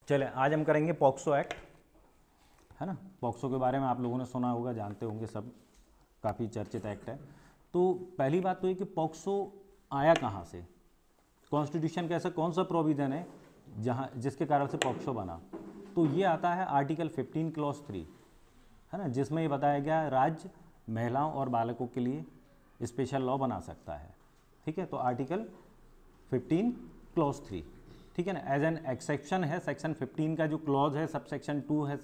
चले आज हम करेंगे पॉक्सो एक्ट, है ना। पॉक्सो के बारे में आप लोगों ने सुना होगा, जानते होंगे सब, काफ़ी चर्चित एक्ट है। तो पहली बात तो ये कि पॉक्सो आया कहाँ से, कॉन्स्टिट्यूशन का ऐसा कौन सा प्रोविज़न है जहाँ जिसके कारण से पॉक्सो बना। तो ये आता है आर्टिकल 15 क्लॉज 3, है ना, जिसमें ये बताया गया राज्य महिलाओं और बालकों के लिए स्पेशल लॉ बना सकता है। ठीक है, तो आर्टिकल 15 क्लॉज 3, ठीक है ना, एज एन एक्सेप्शन है सेक्शन 15 का जो क्लॉज है, सब सेक्शन 2 है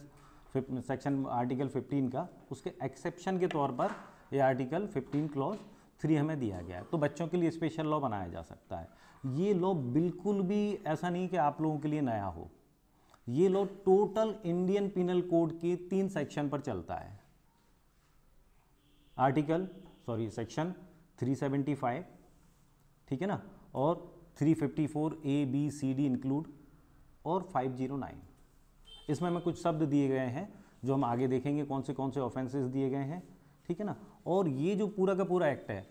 सेक्शन आर्टिकल 15 का, उसके एक्सेप्शन के तौर पर ये आर्टिकल 15 क्लॉज 3 हमें दिया गया है। तो बच्चों के लिए स्पेशल लॉ बनाया जा सकता है। ये लॉ बिल्कुल भी ऐसा नहीं कि आप लोगों के लिए नया हो, ये law total Indian penal code के 3 सेक्शन पर चलता है। सेक्शन 375, ठीक है ना, और 354 A B C D include, और 509। इसमें हमें कुछ शब्द दिए गए हैं जो हम आगे देखेंगे कौन से ऑफेंसेस दिए गए हैं, ठीक है ना। और ये जो पूरा का पूरा एक्ट है,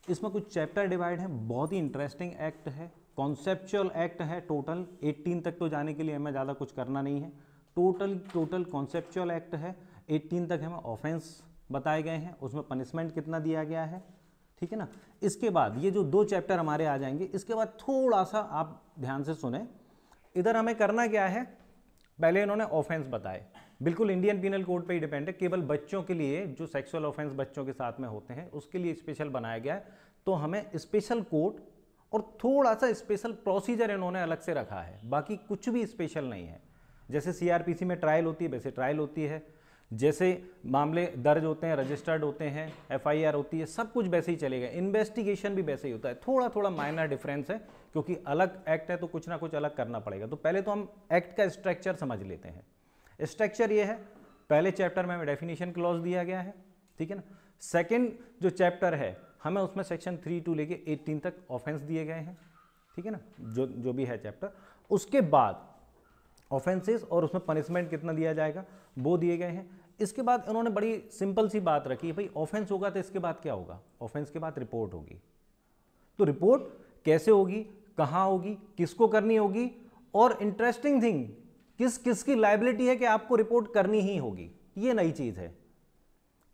इसमें कुछ चैप्टर डिवाइड है, बहुत ही इंटरेस्टिंग एक्ट है, कॉन्सेप्चुअल एक्ट है। टोटल 18 तक तो जाने के लिए हमें ज़्यादा कुछ करना नहीं है। टोटल कॉन्सेप्चुअल एक्ट है। 18 तक हमें ऑफेंस बताए गए हैं, उसमें पनिशमेंट कितना दिया गया है, ठीक है ना। इसके बाद ये जो 2 चैप्टर हमारे आ जाएंगे, इसके बाद थोड़ा सा आप ध्यान से सुने, इधर हमें करना क्या है। पहले इन्होंने ऑफेंस बताए, बिल्कुल इंडियन पिनल कोड पे ही डिपेंड है, केवल बच्चों के लिए जो सेक्सुअल ऑफेंस बच्चों के साथ में होते हैं उसके लिए स्पेशल बनाया गया है। तो हमें स्पेशल कोड और थोड़ा सा स्पेशल प्रोसीजर इन्होंने अलग से रखा है, बाकी कुछ भी स्पेशल नहीं है। जैसे सीआरपीसी में ट्रायल होती है वैसे ट्रायल होती है, जैसे मामले दर्ज होते हैं, रजिस्टर्ड होते हैं, एफआईआर होती है, सब कुछ वैसे ही चलेगा। इन्वेस्टिगेशन भी वैसे ही होता है, थोड़ा थोड़ा माइनर डिफरेंस है क्योंकि अलग एक्ट है तो कुछ ना कुछ अलग करना पड़ेगा। तो पहले तो हम एक्ट का स्ट्रक्चर समझ लेते हैं। स्ट्रक्चर ये है, पहले चैप्टर में हमें डेफिनेशन क्लॉज दिया गया है, ठीक है ना। सेकेंड जो चैप्टर है हमें उसमें सेक्शन 3 to लेके 18 तक ऑफेंस दिए गए हैं, ठीक है ना, जो भी है चैप्टर। उसके बाद ऑफेंसेस और उसमें पनिशमेंट कितना दिया जाएगा वो दिए गए हैं। इसके बाद इन्होंने बड़ी सिंपल सी बात रखी है, भाई ऑफेंस होगा तो इसके बाद क्या होगा, ऑफेंस के बाद रिपोर्ट होगी। तो रिपोर्ट कैसे होगी, कहाँ होगी, किसको करनी होगी, और इंटरेस्टिंग थिंग किस किस की लायबिलिटी है कि आपको रिपोर्ट करनी ही होगी। ये नई चीज है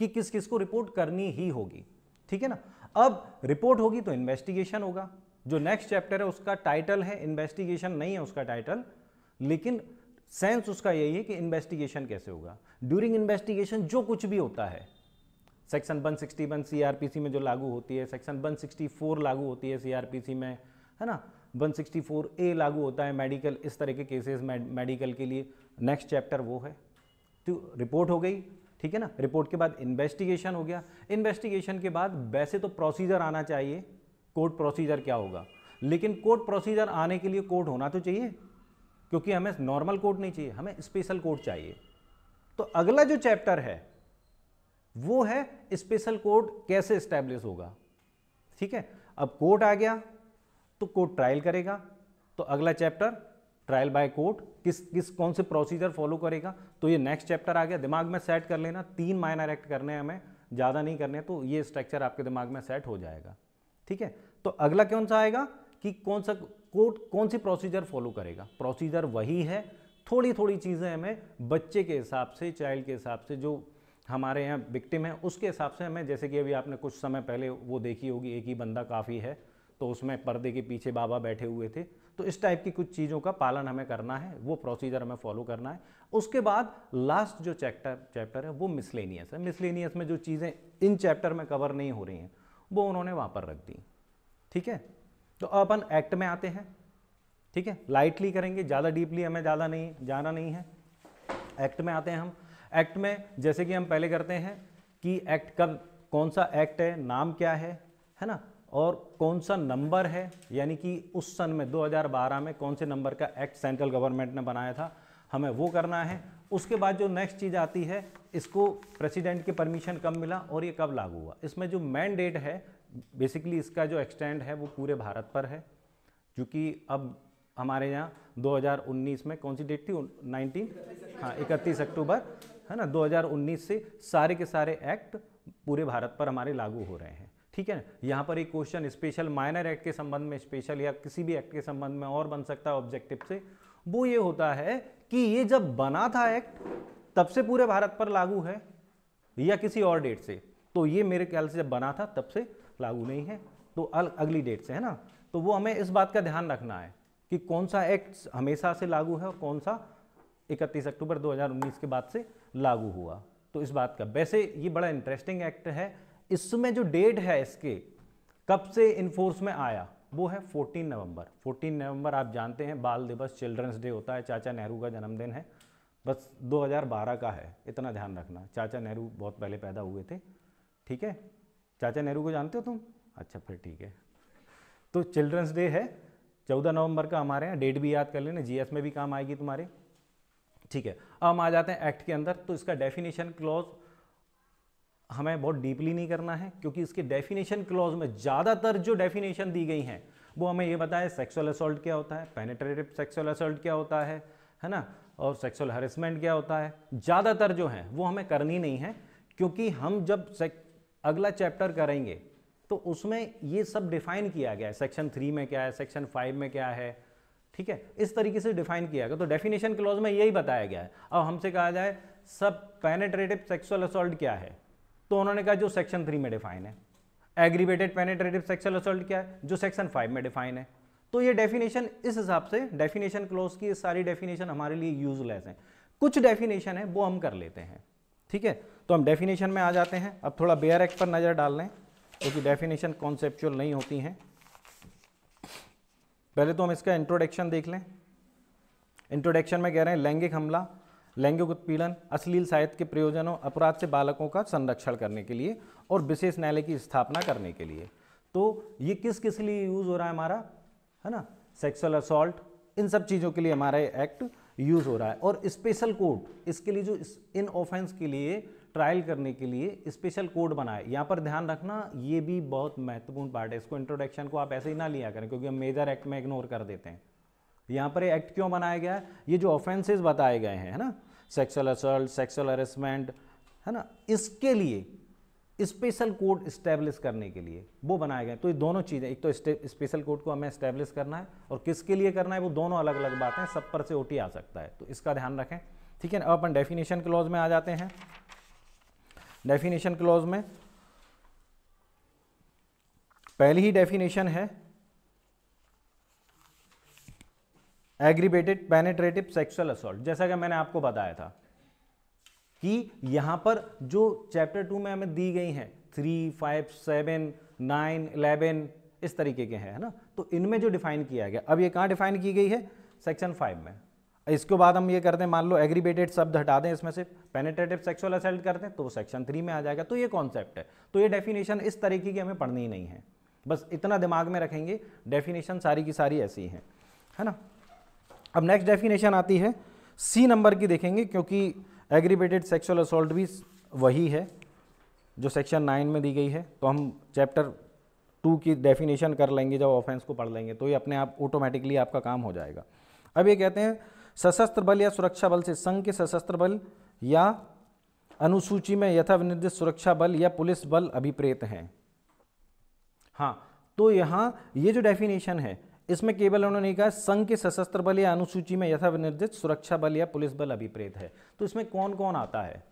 कि किस किस को रिपोर्ट करनी ही होगी, ठीक है ना। अब रिपोर्ट होगी तो इन्वेस्टिगेशन होगा। जो नेक्स्ट चैप्टर है उसका टाइटल है इन्वेस्टिगेशन, नहीं है उसका टाइटल, लेकिन सेंस उसका यही है कि इन्वेस्टिगेशन कैसे होगा। ड्यूरिंग इन्वेस्टिगेशन जो कुछ भी होता है, सेक्शन 161 सीआरपीसी में जो लागू होती है, सेक्शन 164 लागू होती है सीआरपीसी में, है ना, 164A लागू होता है मेडिकल, इस तरह के केसेस मेडिकल के लिए, नेक्स्ट चैप्टर वो है। तो रिपोर्ट हो गई, ठीक है ना। रिपोर्ट के बाद इन्वेस्टिगेशन हो गया। इन्वेस्टिगेशन के बाद वैसे तो प्रोसीजर आना चाहिए, कोर्ट प्रोसीजर क्या होगा, लेकिन कोर्ट प्रोसीजर आने के लिए कोर्ट होना तो चाहिए, क्योंकि हमें नॉर्मल कोर्ट नहीं चाहिए, हमें स्पेशल कोर्ट चाहिए। तो अगला जो चैप्टर है वो है स्पेशल कोर्ट कैसे एस्टैब्लिश होगा, ठीक है। अब कोर्ट आ गया तो कोर्ट ट्रायल करेगा, तो अगला चैप्टर ट्रायल बाय कोर्ट, किस कौन से प्रोसीजर फॉलो करेगा, तो ये नेक्स्ट चैप्टर आ गया। दिमाग में सेट कर लेना, 3 माइनर एक्ट करने हैं हमें, ज़्यादा नहीं करने, तो ये स्ट्रक्चर आपके दिमाग में सेट हो जाएगा, ठीक है। तो अगला कौन सा आएगा कि कौन सा कोर्ट कौन सी प्रोसीजर फॉलो करेगा। प्रोसीजर वही है, थोड़ी थोड़ी चीज़ें हमें बच्चे के हिसाब से, चाइल्ड के हिसाब से, जो हमारे यहाँ विक्टिम है उसके हिसाब से हमें, जैसे कि अभी आपने कुछ समय पहले वो देखी होगी, एक ही बंदा काफ़ी है, तो उसमें पर्दे के पीछे बाबा बैठे हुए थे, तो इस टाइप की कुछ चीज़ों का पालन हमें करना है, वो प्रोसीजर हमें फॉलो करना है। उसके बाद लास्ट जो चैप्टर है वो मिसलेनियस है। मिसलेनियस में जो चीज़ें इन चैप्टर में कवर नहीं हो रही हैं वो उन्होंने वहाँ पर रख दी, ठीक है। तो अपन एक्ट में आते हैं, ठीक है, लाइटली करेंगे, ज़्यादा डीपली हमें ज़्यादा नहीं जाना नहीं है। एक्ट में आते हैं हम। एक्ट में जैसे कि हम पहले करते हैं कि एक्ट कब, कौन सा एक्ट है, नाम क्या है ना, और कौन सा नंबर है, यानी कि उस सन में 2012 में कौन से नंबर का एक्ट सेंट्रल गवर्नमेंट ने बनाया था, हमें वो करना है। उसके बाद जो नेक्स्ट चीज़ आती है, इसको प्रेसिडेंट के परमिशन कब मिला और ये कब लागू हुआ। इसमें जो मैंडेट है, बेसिकली इसका जो एक्सटेंड है वो पूरे भारत पर है, क्योंकि अब हमारे यहाँ 2019 में कौन सी डेट थी, 31 अक्टूबर, है ना, 2019 से सारे के सारे एक्ट पूरे भारत पर हमारे लागू हो रहे हैं, ठीक है। यहाँ पर एक क्वेश्चन स्पेशल माइनर एक्ट के संबंध में, स्पेशल या किसी भी एक्ट के संबंध में और बन सकता है ऑब्जेक्टिव से, वो ये होता है कि ये जब बना था एक्ट तब से पूरे भारत पर लागू है या किसी और डेट से, तो ये मेरे ख्याल से जब बना था तब से लागू नहीं है, तो अगली डेट से है ना। तो वो हमें इस बात का ध्यान रखना है कि कौन सा एक्ट हमेशा से लागू है और कौन सा 31 अक्टूबर 2019 के बाद से लागू हुआ, तो इस बात का। वैसे ये बड़ा इंटरेस्टिंग एक्ट है, इसमें जो डेट है इसके कब से इन्फोर्स में आया वो है 14 नवंबर। 14 नवंबर आप जानते हैं बाल दिवस, चिल्ड्रंस डे होता है, चाचा नेहरू का जन्मदिन है, बस 2012 का है, इतना ध्यान रखना। चाचा नेहरू बहुत पहले पैदा हुए थे, ठीक है। चाचा नेहरू को जानते हो तुम? अच्छा फिर ठीक है। तो चिल्ड्रंस डे है 14 नवंबर का हमारे यहाँ, डेट भी याद कर लेना, जीएस में भी काम आएगी तुम्हारे, ठीक है। अब हम आ जाते हैं एक्ट के अंदर। तो इसका डेफिनेशन क्लॉज हमें बहुत डीपली नहीं करना है, क्योंकि इसके डेफिनेशन क्लॉज में ज़्यादातर जो डेफिनेशन दी गई हैं वो हमें ये बताए सेक्सुअल असॉल्ट क्या होता है, पेनिट्रेटिव सेक्सुअल असॉल्ट क्या होता है ना, और सेक्सुअल हैरेसमेंट क्या होता है। ज़्यादातर जो हैं वो हमें करनी नहीं है, क्योंकि हम जब अगला चैप्टर करेंगे तो उसमें ये सब डिफाइन किया गया है, सेक्शन 3 में क्या है, सेक्शन 5 में क्या है, ठीक है, इस तरीके से डिफाइन किया गया। तो डेफिनेशन क्लॉज में यही बताया गया है। अब हमसे कहा जाए सब पेनिट्रेटिव सेक्सुअल असॉल्ट क्या है, तो उन्होंने कहा जो सेक्शन 3 में डिफाइन है। एग्रीवेटेड पेनिट्रेटिव सेक्सुअल असॉल्ट क्या है, जो सेक्शन 5 में डिफाइन है। तो ये डेफिनेशन इस हिसाब से डेफिनेशन क्लॉज की सारी डेफिनेशन हमारे लिए यूजलेस है। कुछ डेफिनेशन है वो हम कर लेते हैं, ठीक है। तो हम डेफिनेशन में आ जाते हैं। अब थोड़ा बेयर एक्ट पर नजर डाल लें, क्योंकि डेफिनेशन कॉन्सेप्चुअल नहीं होती हैं। पहले तो हम इसका इंट्रोडक्शन देख लें। इंट्रोडक्शन में कह रहे हैं लैंगिक हमला, लैंगिक उत्पीड़न, अश्लील साहित्य के प्रयोजनों, अपराध से बालकों का संरक्षण करने के लिए और विशेष न्यायालय की स्थापना करने के लिए। तो ये किस किस लिए यूज हो रहा है हमारा, है ना, सेक्सुअल असॉल्ट, इन सब चीज़ों के लिए हमारा एक्ट यूज हो रहा है। और स्पेशल कोड इसके लिए, जो इन ऑफेंस के लिए ट्रायल करने के लिए स्पेशल कोड बनाए। यहाँ पर ध्यान रखना, ये भी बहुत महत्वपूर्ण पार्ट है। इसको इंट्रोडक्शन को आप ऐसे ही ना लिया करें, क्योंकि हम मेजर एक्ट में इग्नोर कर देते हैं। यहाँ पर ये एक्ट क्यों बनाया गया है, ये जो ऑफेंसेस बताए गए हैं, है ना, सेक्सुअल असॉल्ट, सेक्सुअल हैरेसमेंट, है ना, इसके लिए स्पेशल कोड इस्टेब्लिश करने के लिए वो बनाए गए। तो ये दोनों चीज़ें, एक तो स्पेशल कोड को हमें इस्टेब्लिश करना है और किसके लिए करना है, वो दोनों अलग अलग बातें, सब पर से ओटी आ सकता है, तो इसका ध्यान रखें, ठीक है। अब अपन डेफिनेशन क्लॉज में आ जाते हैं। डेफिनेशन क्लॉज में पहली ही डेफिनेशन है एग्रीवेटेड पेनिट्रेटिव सेक्सुअल असॉल्ट। जैसा कि मैंने आपको बताया था कि यहां पर जो चैप्टर 2 में हमें दी गई हैं 3, 5, 7, 9, 11 इस तरीके के हैं, है ना, तो इनमें जो डिफाइन किया गया, अब ये कहां डिफाइन की गई है, सेक्शन 5 में। इसके बाद हम ये करते हैं, मान लो एग्रीवेटेड शब्द हटा दें इसमें से, पेनिट्रेटिव सेक्सुअल असॉल्ट करते हैं तो वो सेक्शन 3 में आ जाएगा। तो ये कॉन्सेप्ट है। तो ये डेफिनेशन इस तरीके की हमें पढ़नी ही नहीं है, बस इतना दिमाग में रखेंगे, डेफिनेशन सारी की सारी ऐसी हैं, है ना। अब नेक्स्ट डेफिनेशन आती है, सी नंबर की देखेंगे, क्योंकि एग्रीवेटेड सेक्सुअल असॉल्ट भी वही है जो सेक्शन 9 में दी गई है। तो हम चैप्टर 2 की डेफिनेशन कर लेंगे जब ऑफेंस को पढ़ लेंगे, तो ये अपने आप ऑटोमेटिकली आपका काम हो जाएगा। अब ये कहते हैं सशस्त्र बल या सुरक्षा बल से संघ के सशस्त्र बल या अनुसूची में यथाविनिर्दिष्ट सुरक्षा बल या पुलिस बल अभिप्रेत हैं। हाँ, तो यहाँ ये जो डेफिनेशन है इसमें केवल उन्होंने कहा संघ के सशस्त्र बल या अनुसूची में यथाविनिर्दिष्ट सुरक्षा बल या पुलिस बल अभिप्रेत है। तो इसमें कौन कौन आता है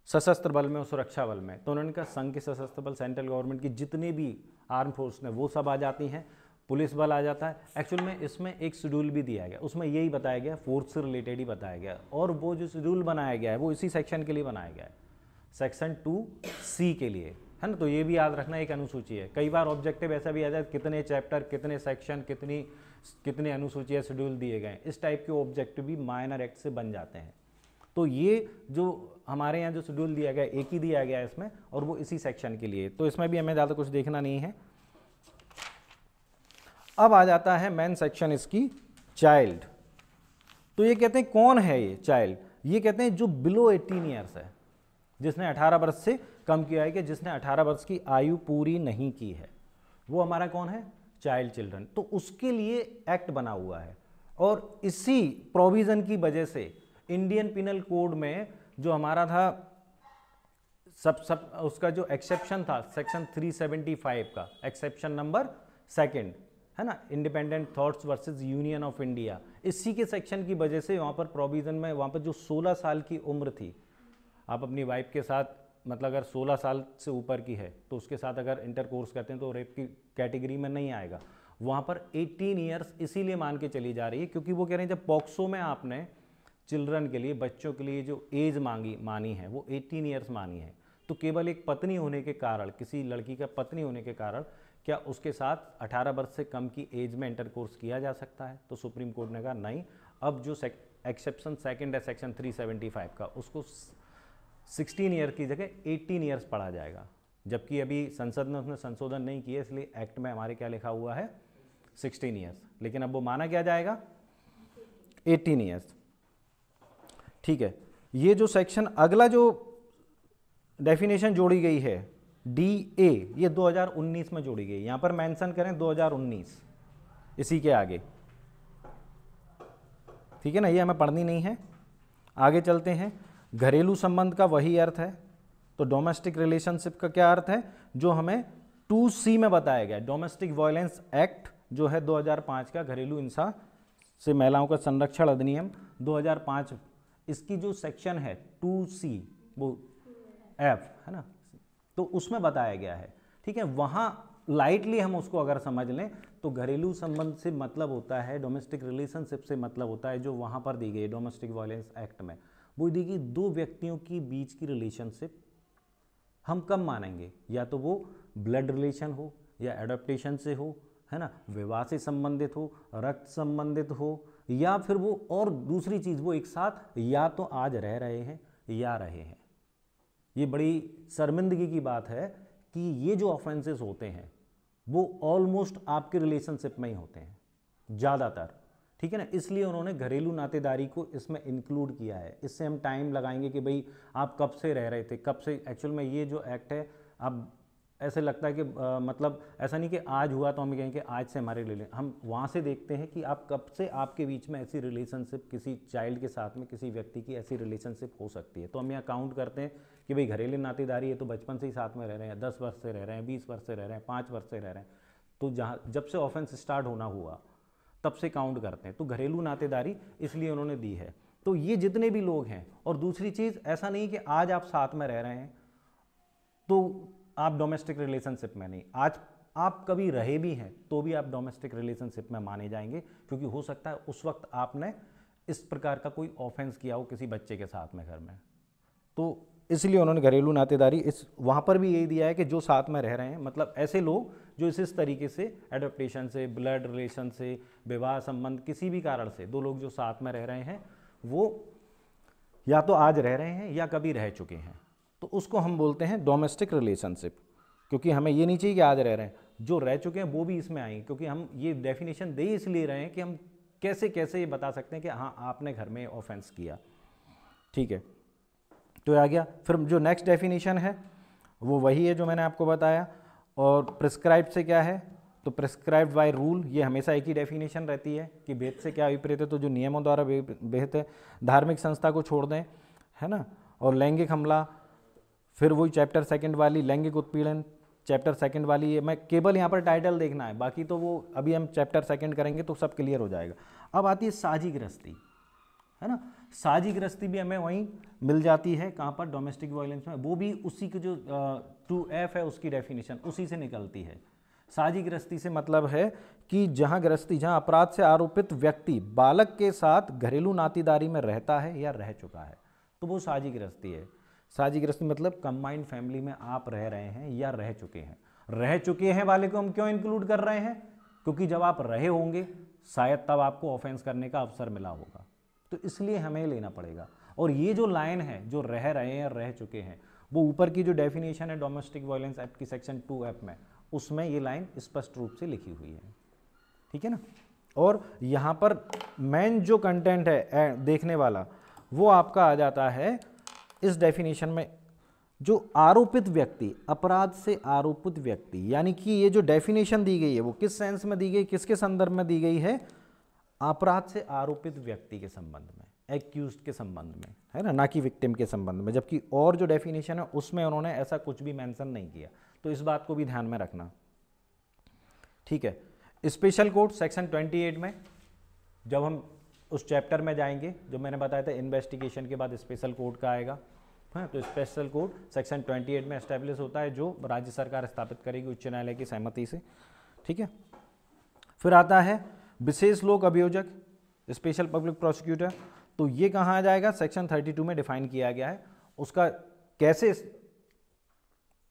सशस्त्र बल में और सुरक्षा बल में? तो उन्होंने कहा संघ के सशस्त्र बल सेंट्रल गवर्नमेंट की जितने भी आर्म फोर्स ने वो सब आ जाती हैं, पुलिस बल आ जाता है। एक्चुअल में इसमें एक शेड्यूल भी दिया गया, उसमें यही बताया गया, फोर्स से रिलेटेड ही बताया गया, और वो जो शेड्यूल बनाया गया है वो इसी सेक्शन के लिए बनाया गया है, सेक्शन 2C के लिए, है ना। तो ये भी याद रखना एक अनुसूची है। कई बार ऑब्जेक्टिव ऐसा भी आ जाए कितने चैप्टर, कितने सेक्शन, कितने अनुसूची या शेड्यूल दिए गए, इस टाइप के ऑब्जेक्टिव भी माइनर एक्ट से बन जाते हैं। तो ये जो हमारे यहाँ जो शेड्यूल दिया गया एक ही दिया गया है इसमें, और वो इसी सेक्शन के लिए, तो इसमें भी हमें ज़्यादा कुछ देखना नहीं है। अब आ जाता है मेन सेक्शन इसकी, चाइल्ड। तो ये कहते हैं कौन है ये चाइल्ड? ये कहते हैं जो बिलो 18 ईयर्स है, जिसने 18 वर्ष से कम किया है, कि जिसने 18 वर्ष की आयु पूरी नहीं की है, वो हमारा कौन है? Child children. तो उसके लिए एक्ट बना हुआ है, और इसी प्रोविजन की वजह से इंडियन पिनल कोड में जो हमारा था सब उसका जो एक्सेप्शन था सेक्शन 375 का, एक्सेप्शन नंबर 2, है ना, independent thoughts versus union of India, इसी के सेक्शन की वजह से वहाँ पर प्रोविज़न में वहाँ पर जो 16 साल की उम्र थी, आप अपनी वाइफ के साथ मतलब अगर 16 साल से ऊपर की है तो उसके साथ अगर इंटरकोर्स करते हैं तो रेप की कैटेगरी में नहीं आएगा। वहाँ पर 18 ईयर्स इसीलिए मान के चली जा रही है क्योंकि वो कह रहे हैं जब पॉक्सो में आपने चिल्ड्रन के लिए, बच्चों के लिए जो एज मानी है वो 18 ईयर्स मानी है, तो केवल एक पत्नी होने के कारण, किसी लड़की का पत्नी होने के कारण क्या उसके साथ 18 वर्ष से कम की एज में इंटरकोर्स किया जा सकता है? तो सुप्रीम कोर्ट ने कहा नहीं, अब जो एक्सेप्शन सेकंड है सेक्शन 375 का, उसको 16 ईयर की जगह 18 ईयर्स पढ़ा जाएगा। जबकि अभी संसद ने उसमें संशोधन नहीं किया, इसलिए एक्ट में हमारे क्या लिखा हुआ है 16 ईयर्स, लेकिन अब वो माना क्या जाएगा 18 ईयर्स। ठीक है, ये जो सेक्शन अगला जो डेफिनेशन जोड़ी गई है DA, ये 2019 में जोड़ी गई, यहां पर मेंशन करें 2019 इसी के आगे, ठीक है ना, ये हमें पढ़नी नहीं है। आगे चलते हैं। घरेलू संबंध का वही अर्थ है, तो डोमेस्टिक रिलेशनशिप का क्या अर्थ है जो हमें 2C में बताया गया। डोमेस्टिक वायलेंस एक्ट जो है 2005 का, घरेलू हिंसा से महिलाओं का संरक्षण अधिनियम 2005, इसकी जो सेक्शन है 2C वो F है ना, तो उसमें बताया गया है। ठीक है, वहाँ लाइटली हम उसको अगर समझ लें तो घरेलू संबंध से मतलब होता है, डोमेस्टिक रिलेशनशिप से मतलब होता है जो वहाँ पर दी गई डोमेस्टिक वायलेंस एक्ट में, वो दी गई दो व्यक्तियों की बीच की रिलेशनशिप। हम कब मानेंगे, या तो वो ब्लड रिलेशन हो या एडॉप्टेशन से हो, है ना, विवाह से संबंधित हो, रक्त संबंधित हो, या फिर वो और दूसरी चीज़ वो एक साथ या तो आज रह रहे हैं या रहे हैं। ये बड़ी शर्मिंदगी की बात है कि ये जो ऑफेंसेस होते हैं वो ऑलमोस्ट आपके रिलेशनशिप में ही होते हैं ज़्यादातर। ठीक है ना, इसलिए उन्होंने घरेलू नातेदारी को इसमें इंक्लूड किया है। इससे हम टाइम लगाएंगे कि भाई आप कब से रह रहे थे, कब से। एक्चुअल में ये जो एक्ट है, अब ऐसे लगता है कि मतलब ऐसा नहीं कि आज हुआ तो हम कहेंगे आज से हमारे रिलेशन, हम वहाँ से देखते हैं कि आप कब से आपके बीच में ऐसी रिलेशनशिप, किसी चाइल्ड के साथ में किसी व्यक्ति की ऐसी रिलेशनशिप हो सकती है। तो हम यहाँ काउंट करते हैं कि भाई घरेलू नातेदारी है तो बचपन से ही साथ में रह रहे हैं, 10 वर्ष से रह रहे हैं, 20 वर्ष से रह रहे हैं, 5 वर्ष से रह रहे हैं, तो जहाँ जब से ऑफेंस स्टार्ट होना हुआ तब से काउंट करते हैं। तो घरेलू नातेदारी इसलिए उन्होंने दी है। तो ये जितने भी लोग हैं, और दूसरी चीज़ ऐसा नहीं कि आज आप साथ में रह रहे हैं तो आप डोमेस्टिक रिलेशनशिप में नहीं, आज आप कभी रहे भी हैं तो भी आप डोमेस्टिक रिलेशनशिप में माने जाएंगे, क्योंकि हो सकता है उस वक्त आपने इस प्रकार का कोई ऑफेंस किया हो किसी बच्चे के साथ में घर में। तो इसलिए उन्होंने घरेलू नातेदारी इस वहाँ पर भी यही दिया है कि जो साथ में रह रहे हैं, मतलब ऐसे लोग जो इस तरीके से एडॉप्टेशन से, ब्लड रिलेशन से, विवाह संबंध, किसी भी कारण से दो लोग जो साथ में रह रहे हैं वो या तो आज रह रहे हैं या कभी रह चुके हैं, तो उसको हम बोलते हैं डोमेस्टिक रिलेशनशिप। क्योंकि हमें ये नहीं चाहिए कि आज रह रहे हैं, जो रह चुके हैं वो भी इसमें आएंगे, क्योंकि हम ये डेफिनेशन दे इसलिए रहे हैं कि हम कैसे कैसे ये बता सकते हैं कि हाँ आपने घर में ऑफेंस किया। ठीक है, तो आ गया। फिर जो नेक्स्ट डेफिनेशन है वो वही है जो मैंने आपको बताया। और प्रिस्क्राइब्ड से क्या है, तो प्रिस्क्राइब्ड बाय रूल, ये हमेशा एक ही डेफिनेशन रहती है कि भेद से क्या विपरीत है, तो जो नियमों द्वारा विहित है, धार्मिक संस्था को छोड़ दें, है ना। और लैंगिक हमला, फिर वही चैप्टर सेकंड वाली लैंगिक उत्पीड़न, चैप्टर सेकंड वाली, ये मैं केवल यहाँ पर टाइटल देखना है, बाकी तो वो अभी हम चैप्टर सेकंड करेंगे तो सब क्लियर हो जाएगा। अब आती है साझी गृहस्थी, है ना। साझी गृहस्थी भी हमें वहीं मिल जाती है, कहाँ पर, डोमेस्टिक वायलेंस में, वो भी उसी की जो 2F है उसकी डेफिनेशन उसी से निकलती है। साझी गृहस्थी से मतलब है कि जहाँ गृहस्थी, जहाँ अपराध से आरोपित व्यक्ति बालक के साथ घरेलू नातेदारी में रहता है या रह चुका है, तो वो साझी गृहस्थी है। साझी गृहस्थी मतलब कंबाइंड फैमिली में आप रह रहे हैं या रह चुके हैं। रह चुके हैं वाले को हम क्यों इंक्लूड कर रहे हैं, क्योंकि जब आप रहे होंगे शायद तब आपको ऑफेंस करने का अवसर मिला होगा, तो इसलिए हमें लेना पड़ेगा। और ये जो लाइन है जो रह रहे हैं रह चुके हैं, वो ऊपर की जो डेफिनेशन है डोमेस्टिक वायलेंस एक्ट की सेक्शन 2F में, उसमें ये लाइन स्पष्ट रूप से लिखी हुई है। ठीक है ना। और यहाँ पर मेन जो कंटेंट है देखने वाला, वो आपका आ जाता है इस डेफिनेशन में, जो आरोपित व्यक्ति, अपराध से आरोपित व्यक्ति, यानी कि ये जो डेफिनेशन दी गई है वो किस सेंस में दी गई, किसके संदर्भ में दी गई है, अपराध से आरोपित व्यक्ति के संबंध में, एक्यूज्ड के संबंध में, है ना कि विक्टिम के संबंध में। जबकि और जो डेफिनेशन है उसमें उन्होंने ऐसा कुछ भी मेंशन नहीं किया, तो इस बात को भी ध्यान में रखना। ठीक है। स्पेशल कोड सेक्शन 28 में जब हम उस चैप्टर में जाएंगे जो मैंने बताया था, इन्वेस्टिगेशन के बाद स्पेशल कोर्ट का आएगा। हाँ, तो स्पेशल कोर्ट सेक्शन 28 में एस्टेब्लिश होता है, जो राज्य सरकार स्थापित करेगी उच्च न्यायालय की सहमति से। ठीक है, फिर आता है विशेष लोक अभियोजक, स्पेशल पब्लिक प्रोसिक्यूटर। तो ये कहाँ आ जाएगा, सेक्शन 32 में डिफाइन किया गया है। उसका कैसे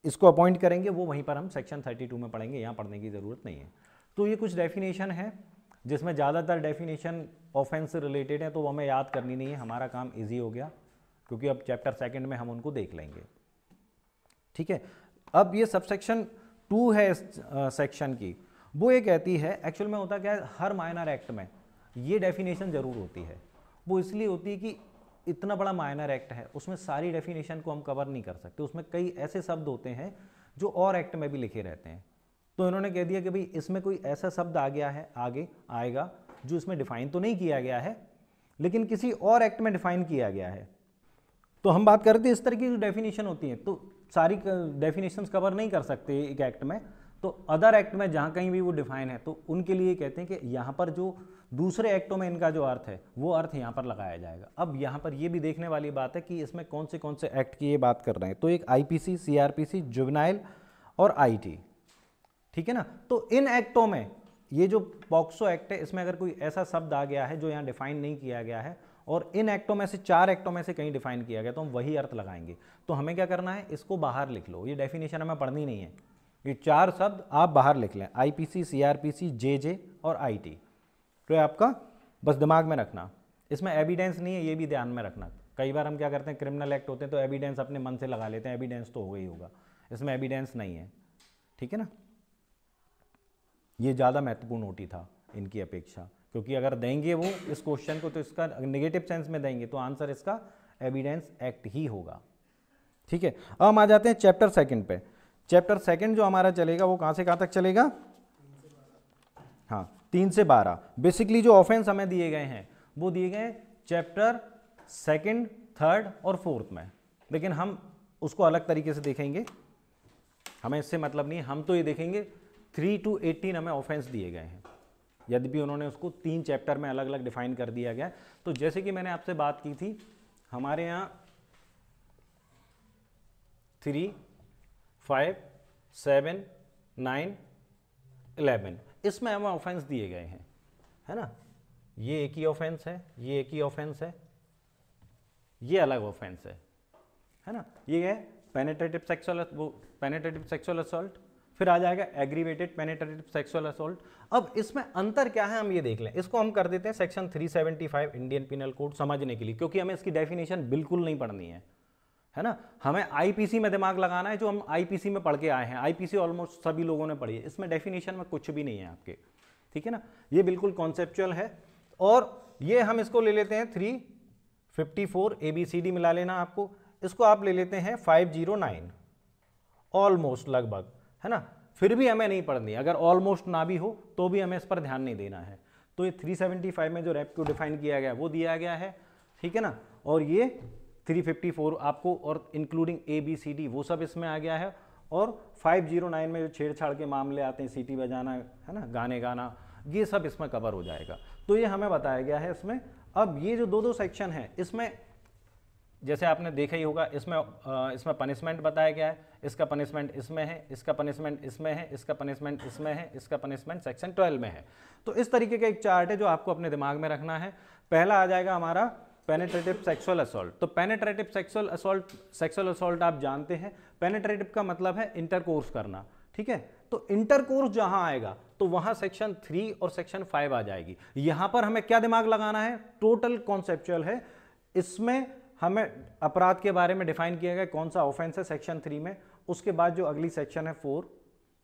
इसको अपॉइंट करेंगे वो वहीं पर हम सेक्शन 32 में पढ़ेंगे, यहाँ पढ़ने की ज़रूरत नहीं है। तो ये कुछ डेफिनेशन है जिसमें ज़्यादातर डेफिनेशन ऑफेंस से रिलेटेड है, तो वो हमें याद करनी नहीं है, हमारा काम ईजी हो गया, क्योंकि अब चैप्टर 2 में हम उनको देख लेंगे। ठीक है, अब ये सबसेक्शन 2 है इस सेक्शन की, वो ये कहती है, एक्चुअल में होता क्या है, हर माइनर एक्ट में ये डेफिनेशन जरूर होती है। वो इसलिए होती है कि इतना बड़ा माइनर एक्ट है, उसमें सारी डेफिनेशन को हम कवर नहीं कर सकते, उसमें कई ऐसे शब्द होते हैं जो और एक्ट में भी लिखे रहते हैं। तो इन्होंने कह दिया कि भाई इसमें कोई ऐसा शब्द आ गया है, आगे आएगा जो इसमें डिफाइन तो नहीं किया गया है लेकिन किसी और एक्ट में डिफाइन किया गया है। तो हम बात करते हैं इस तरह की जो डेफिनेशन होती है, तो सारी डेफिनेशंस कवर नहीं कर सकते एक एक्ट में, तो अदर एक्ट में जहाँ कहीं भी वो डिफाइन है तो उनके लिए कहते हैं कि यहाँ पर जो दूसरे एक्टों में इनका जो अर्थ है वो अर्थ यहाँ पर लगाया जाएगा। अब यहाँ पर ये भी देखने वाली बात है कि इसमें कौन से एक्ट की ये बात कर रहे हैं। तो एक आईपीसी, सीआरपीसी, जुवेनाइल और आईटी, ठीक है ना। तो इन एक्टों में ये जो पॉक्सो एक्ट है, इसमें अगर कोई ऐसा शब्द आ गया है जो यहाँ डिफाइन नहीं किया गया है और इन एक्टों में से 4 एक्टों में से कहीं डिफाइन किया गया, तो हम वही अर्थ लगाएंगे। तो हमें क्या करना है, इसको बाहर लिख लो, ये डेफिनेशन हमें पढ़नी नहीं है, ये 4 शब्द आप बाहर लिख लें, आईपीसी, सीआरपीसी, जेजे और आईटी। तो आपका बस दिमाग में रखना, इसमें एविडेंस नहीं है, ये भी ध्यान में रखना। कई बार हम क्या करते हैं, क्रिमिनल एक्ट होते हैं तो एविडेंस अपने मन से लगा लेते हैं, एविडेंस तो हो ही होगा, इसमें एविडेंस नहीं है, ठीक है ना। ये ज़्यादा महत्वपूर्ण होती था इनकी अपेक्षा, क्योंकि अगर देंगे वो इस क्वेश्चन को तो इसका नेगेटिव सेंस में देंगे तो आंसर इसका एविडेंस एक्ट ही होगा, ठीक है। अब हम आ जाते हैं चैप्टर 2 पे। चैप्टर 2 जो हमारा चलेगा वो कहाँ से कहाँ तक चलेगा, हाँ 3 से 12। बेसिकली जो ऑफेंस हमें दिए गए हैं वो दिए गए चैप्टर 2, 3 और 4 में, लेकिन हम उसको अलग तरीके से देखेंगे, हमें इससे मतलब नहीं, हम तो ये देखेंगे 3 to 18 हमें ऑफेंस दिए गए हैं, यद्यपि उन्होंने उसको 3 चैप्टर में अलग अलग डिफाइन कर दिया गया है। तो जैसे कि मैंने आपसे बात की थी, हमारे यहाँ 3, 5, 7, 9, 11 इसमें हमें ऑफेंस दिए गए हैं, है ना। ये एक ही ऑफेंस है, ये एक ही ऑफेंस है, ये अलग ऑफेंस है ना। ये है पेनिट्रेटिव सेक्सुअल असॉल्ट, फिर आ जाएगा एग्रीवेटेड पेनिट्रेटिव सेक्सुअल असॉल्ट। अब इसमें अंतर क्या है हम ये देख लें, इसको हम कर देते हैं सेक्शन 375 इंडियन पिनल कोड समझने के लिए, क्योंकि हमें इसकी डेफिनेशन बिल्कुल नहीं पढ़नी है ना। हमें आईपीसी में दिमाग लगाना है, जो हम आईपीसी में पढ़ के आए हैं, आईपीसी ऑलमोस्ट सभी लोगों ने पढ़ी है, इसमें डेफिनेशन में कुछ भी नहीं है आपके, ठीक है ना। ये बिल्कुल कॉन्सेप्चुअल है। और ये हम इसको ले लेते हैं 354 ABCD मिला लेना आपको, इसको आप ले लेते हैं 509 ऑलमोस्ट लगभग, है ना। फिर भी हमें नहीं पढ़नी, अगर ऑलमोस्ट ना भी हो तो भी हमें इस पर ध्यान नहीं देना है। तो ये 375 में जो रेप को डिफाइन किया गया वो दिया गया है, ठीक है ना। और ये 354 आपको और इंक्लूडिंग ABCD वो सब इसमें आ गया है। और 509 में जो छेड़छाड़ के मामले आते हैं, सीटी बजाना, है ना, गाने गाना, ये सब इसमें कवर हो जाएगा। तो ये हमें बताया गया है इसमें। अब ये जो 2 सेक्शन है, इसमें जैसे आपने देखा ही होगा, इसमें पनिशमेंट बताया गया है, इसका पनिशमेंट इसमें है, इसका पनिशमेंट इसमें है, इसका पनिशमेंट इसमें है, इसका पनिशमेंट सेक्शन 12 में है। तो इस तरीके का एक चार्ट है जो आपको अपने दिमाग में रखना है। पहला आ जाएगा हमारा पेनिट्रेटिव सेक्सुअल असॉल्ट। तो पेनिट्रेटिव सेक्सुअल असॉल्ट आप जानते हैं, पेनिट्रेटिव का मतलब है इंटरकोर्स करना, ठीक है। तो इंटरकोर्स जहां आएगा तो वहां सेक्शन 3 और सेक्शन 5 आ जाएगी। यहां पर हमें क्या दिमाग लगाना है, टोटल कॉन्सेप्चुअल है। इसमें हमें अपराध के बारे में डिफाइन किया गया कौन सा ऑफेंस है सेक्शन 3 में, उसके बाद जो अगली सेक्शन है 4,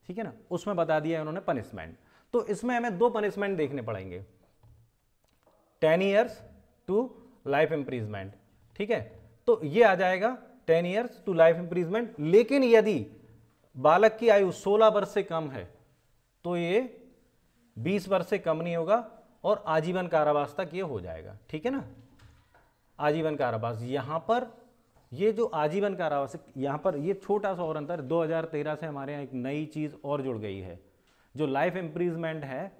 ठीक है ना, उसमें बता दिया है उन्होंने पनिशमेंट। तो इसमें हमें 2 पनिशमेंट देखने पड़ेंगे, 10 ईयर्स टू लाइफ इम्प्रीजमेंट, ठीक है। तो ये आ जाएगा 10 ईयर्स टू लाइफ इम्प्रीजमेंट। लेकिन यदि बालक की आयु 16 वर्ष से कम है तो ये 20 वर्ष से कम नहीं होगा और आजीवन कारावास तक ये हो जाएगा, ठीक है ना, आजीवन कारावास। यहां पर ये जो आजीवन कारावास, यहां पर ये छोटा सा और अंतर, 2013 से हमारे यहाँ एक नई चीज और जुड़ गई है। जो लाइफ इम्प्रीजमेंट है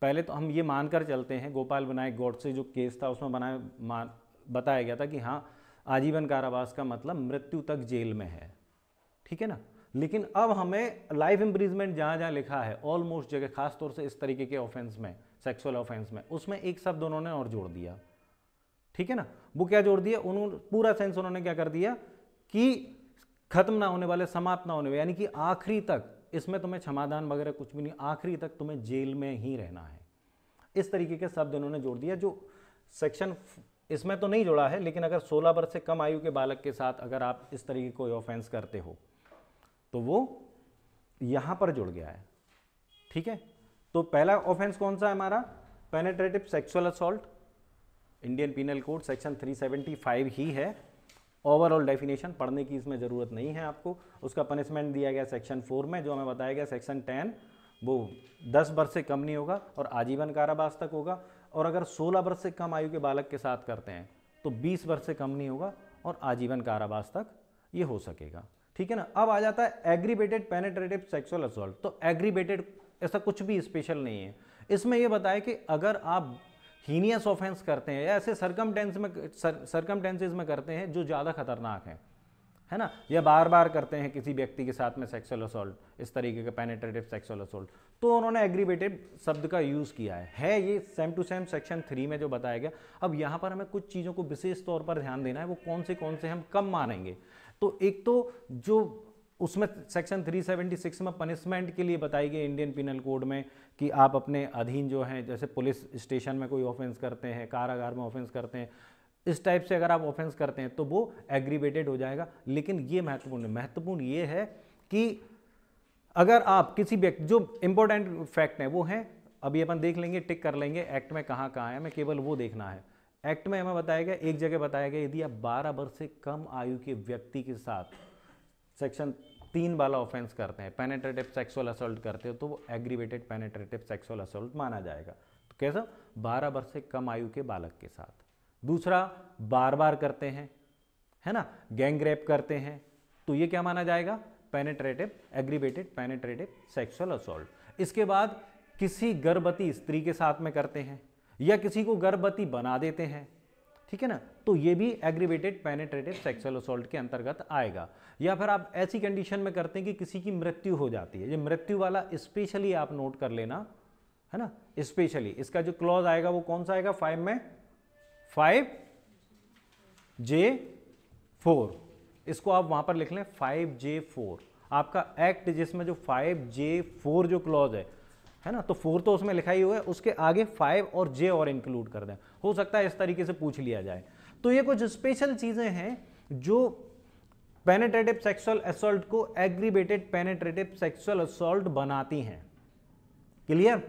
पहले तो हम ये मानकर चलते हैं, गोपाल विनायक गॉडसे जो केस था उसमें बताया गया था कि हाँ आजीवन कारावास का मतलब मृत्यु तक जेल में है, ठीक है ना। लेकिन अब हमें लाइफ इम्प्रिजमेंट जहाँ जहाँ लिखा है ऑलमोस्ट जगह, खासतौर से इस तरीके के ऑफेंस में, सेक्सुअल ऑफेंस में, उसमें एक शब्द उन्होंने और जोड़ दिया, ठीक है ना। वो क्या जोड़ दिया, उन्होंने पूरा सेंस उन्होंने क्या कर दिया कि खत्म ना होने वाले, समाप्त ना होने वाले, यानी कि आखिरी तक इसमें तुम्हें क्षमादान वगैरह कुछ भी नहीं, आखिरी तक तुम्हें जेल में ही रहना है। इस तरीके के शब्द उन्होंने जोड़ दिया, जो सेक्शन इसमें तो नहीं जोड़ा है, लेकिन अगर 16 वर्ष से कम आयु के बालक के साथ अगर आप इस तरीके कोई ऑफेंस करते हो तो वो यहां पर जुड़ गया है, ठीक है। तो पहला ऑफेंस कौन सा है हमारा, penetrative sexual assault, Indian penal code section 375 ही है। ओवरऑल डेफिनेशन पढ़ने की इसमें ज़रूरत नहीं है आपको। उसका पनिशमेंट दिया गया सेक्शन 4 में, जो हमें बताया गया सेक्शन 10 वो 10 वर्ष से कम नहीं होगा और आजीवन कारावास तक होगा, और अगर 16 वर्ष से कम आयु के बालक के साथ करते हैं तो 20 वर्ष से कम नहीं होगा और आजीवन कारावास तक ये हो सकेगा, ठीक है ना। अब आ जाता है एग्रीवेटेड पेनेट्रेटिव सेक्सुअल असॉल्ट। तो एग्रीवेटेड ऐसा कुछ भी स्पेशल नहीं है, इसमें यह बताया कि अगर आप हीनियस ऑफेंस करते हैं या ऐसे सर्कमटेंसेस में करते हैं जो ज़्यादा खतरनाक है ना, या बार बार करते हैं किसी व्यक्ति के साथ में सेक्सुअल असॉल्ट, इस तरीके का पेनेट्रेटिव सेक्सुअल असॉल्ट, तो उन्होंने एग्रीवेटेड शब्द का यूज़ किया है ये सेम टू सेम सेक्शन 3 में जो बताया गया। अब यहाँ पर हमें कुछ चीज़ों को विशेष तौर पर ध्यान देना है, वो कौन से हम कम मानेंगे। तो एक तो जो उसमें सेक्शन 376 में पनिशमेंट के लिए बताई गई इंडियन पिनल कोड में कि आप अपने अधीन जो हैं, जैसे पुलिस स्टेशन में कोई ऑफेंस करते हैं, कारागार में ऑफेंस करते हैं, इस टाइप से अगर आप ऑफेंस करते हैं तो वो एग्रीवेटेड हो जाएगा। लेकिन ये महत्वपूर्ण ये है कि अगर आप किसी व्यक्ति, जो इंपॉर्टेंट फैक्ट है वो है, अभी अपन देख लेंगे, टिक कर लेंगे एक्ट में कहाँ है, हमें केवल वो देखना है। एक्ट में हमें बताया गया, एक जगह बताया गया, यदि आप 12 वर्ष से कम आयु के व्यक्ति के साथ सेक्शन 3 वाला ऑफेंस करते हैं, पेनेट्रेटिव सेक्सुअल असॉल्ट करते हो, तो वो एग्रीवेटेड पेनेट्रेटिव सेक्सुअल असॉल्ट माना जाएगा। तो कैसा, 12 वर्ष से कम आयु के बालक के साथ। दूसरा, बार बार करते हैं, है ना, गैंग रेप करते हैं, तो ये क्या माना जाएगा, penetrative aggravated penetrative sexual assault. इसके बाद किसी गर्भवती स्त्री के साथ में करते हैं या किसी को गर्भवती बना देते हैं, ठीक है ना, तो ये भी एग्रीवेटेड पेनेट्रेटिव सेक्सुअल असॉल्ट के अंतर्गत आएगा। या फिर आप ऐसी कंडीशन में करते हैं कि किसी की मृत्यु हो जाती है, ये मृत्यु वाला स्पेशली आप नोट कर लेना, है ना, स्पेशली इसका जो क्लॉज आएगा वो कौन सा आएगा, 5 में 5J4, इसको आप वहां पर लिख लें 5J4 आपका एक्ट, जिसमें जो 5J4 जो क्लॉज है ना, तो 4 तो उसमें लिखा ही हुआ है, उसके आगे 5 और J और इंक्लूड कर दें, हो सकता है इस तरीके से पूछ लिया जाए। तो ये कुछ स्पेशल चीजें हैं जो पेनेट्रेटिव सेक्सुअल असॉल्ट को एग्रीवेटेड पेनेट्रेटिव सेक्सुअल असॉल्ट बनाती हैं। क्लियर?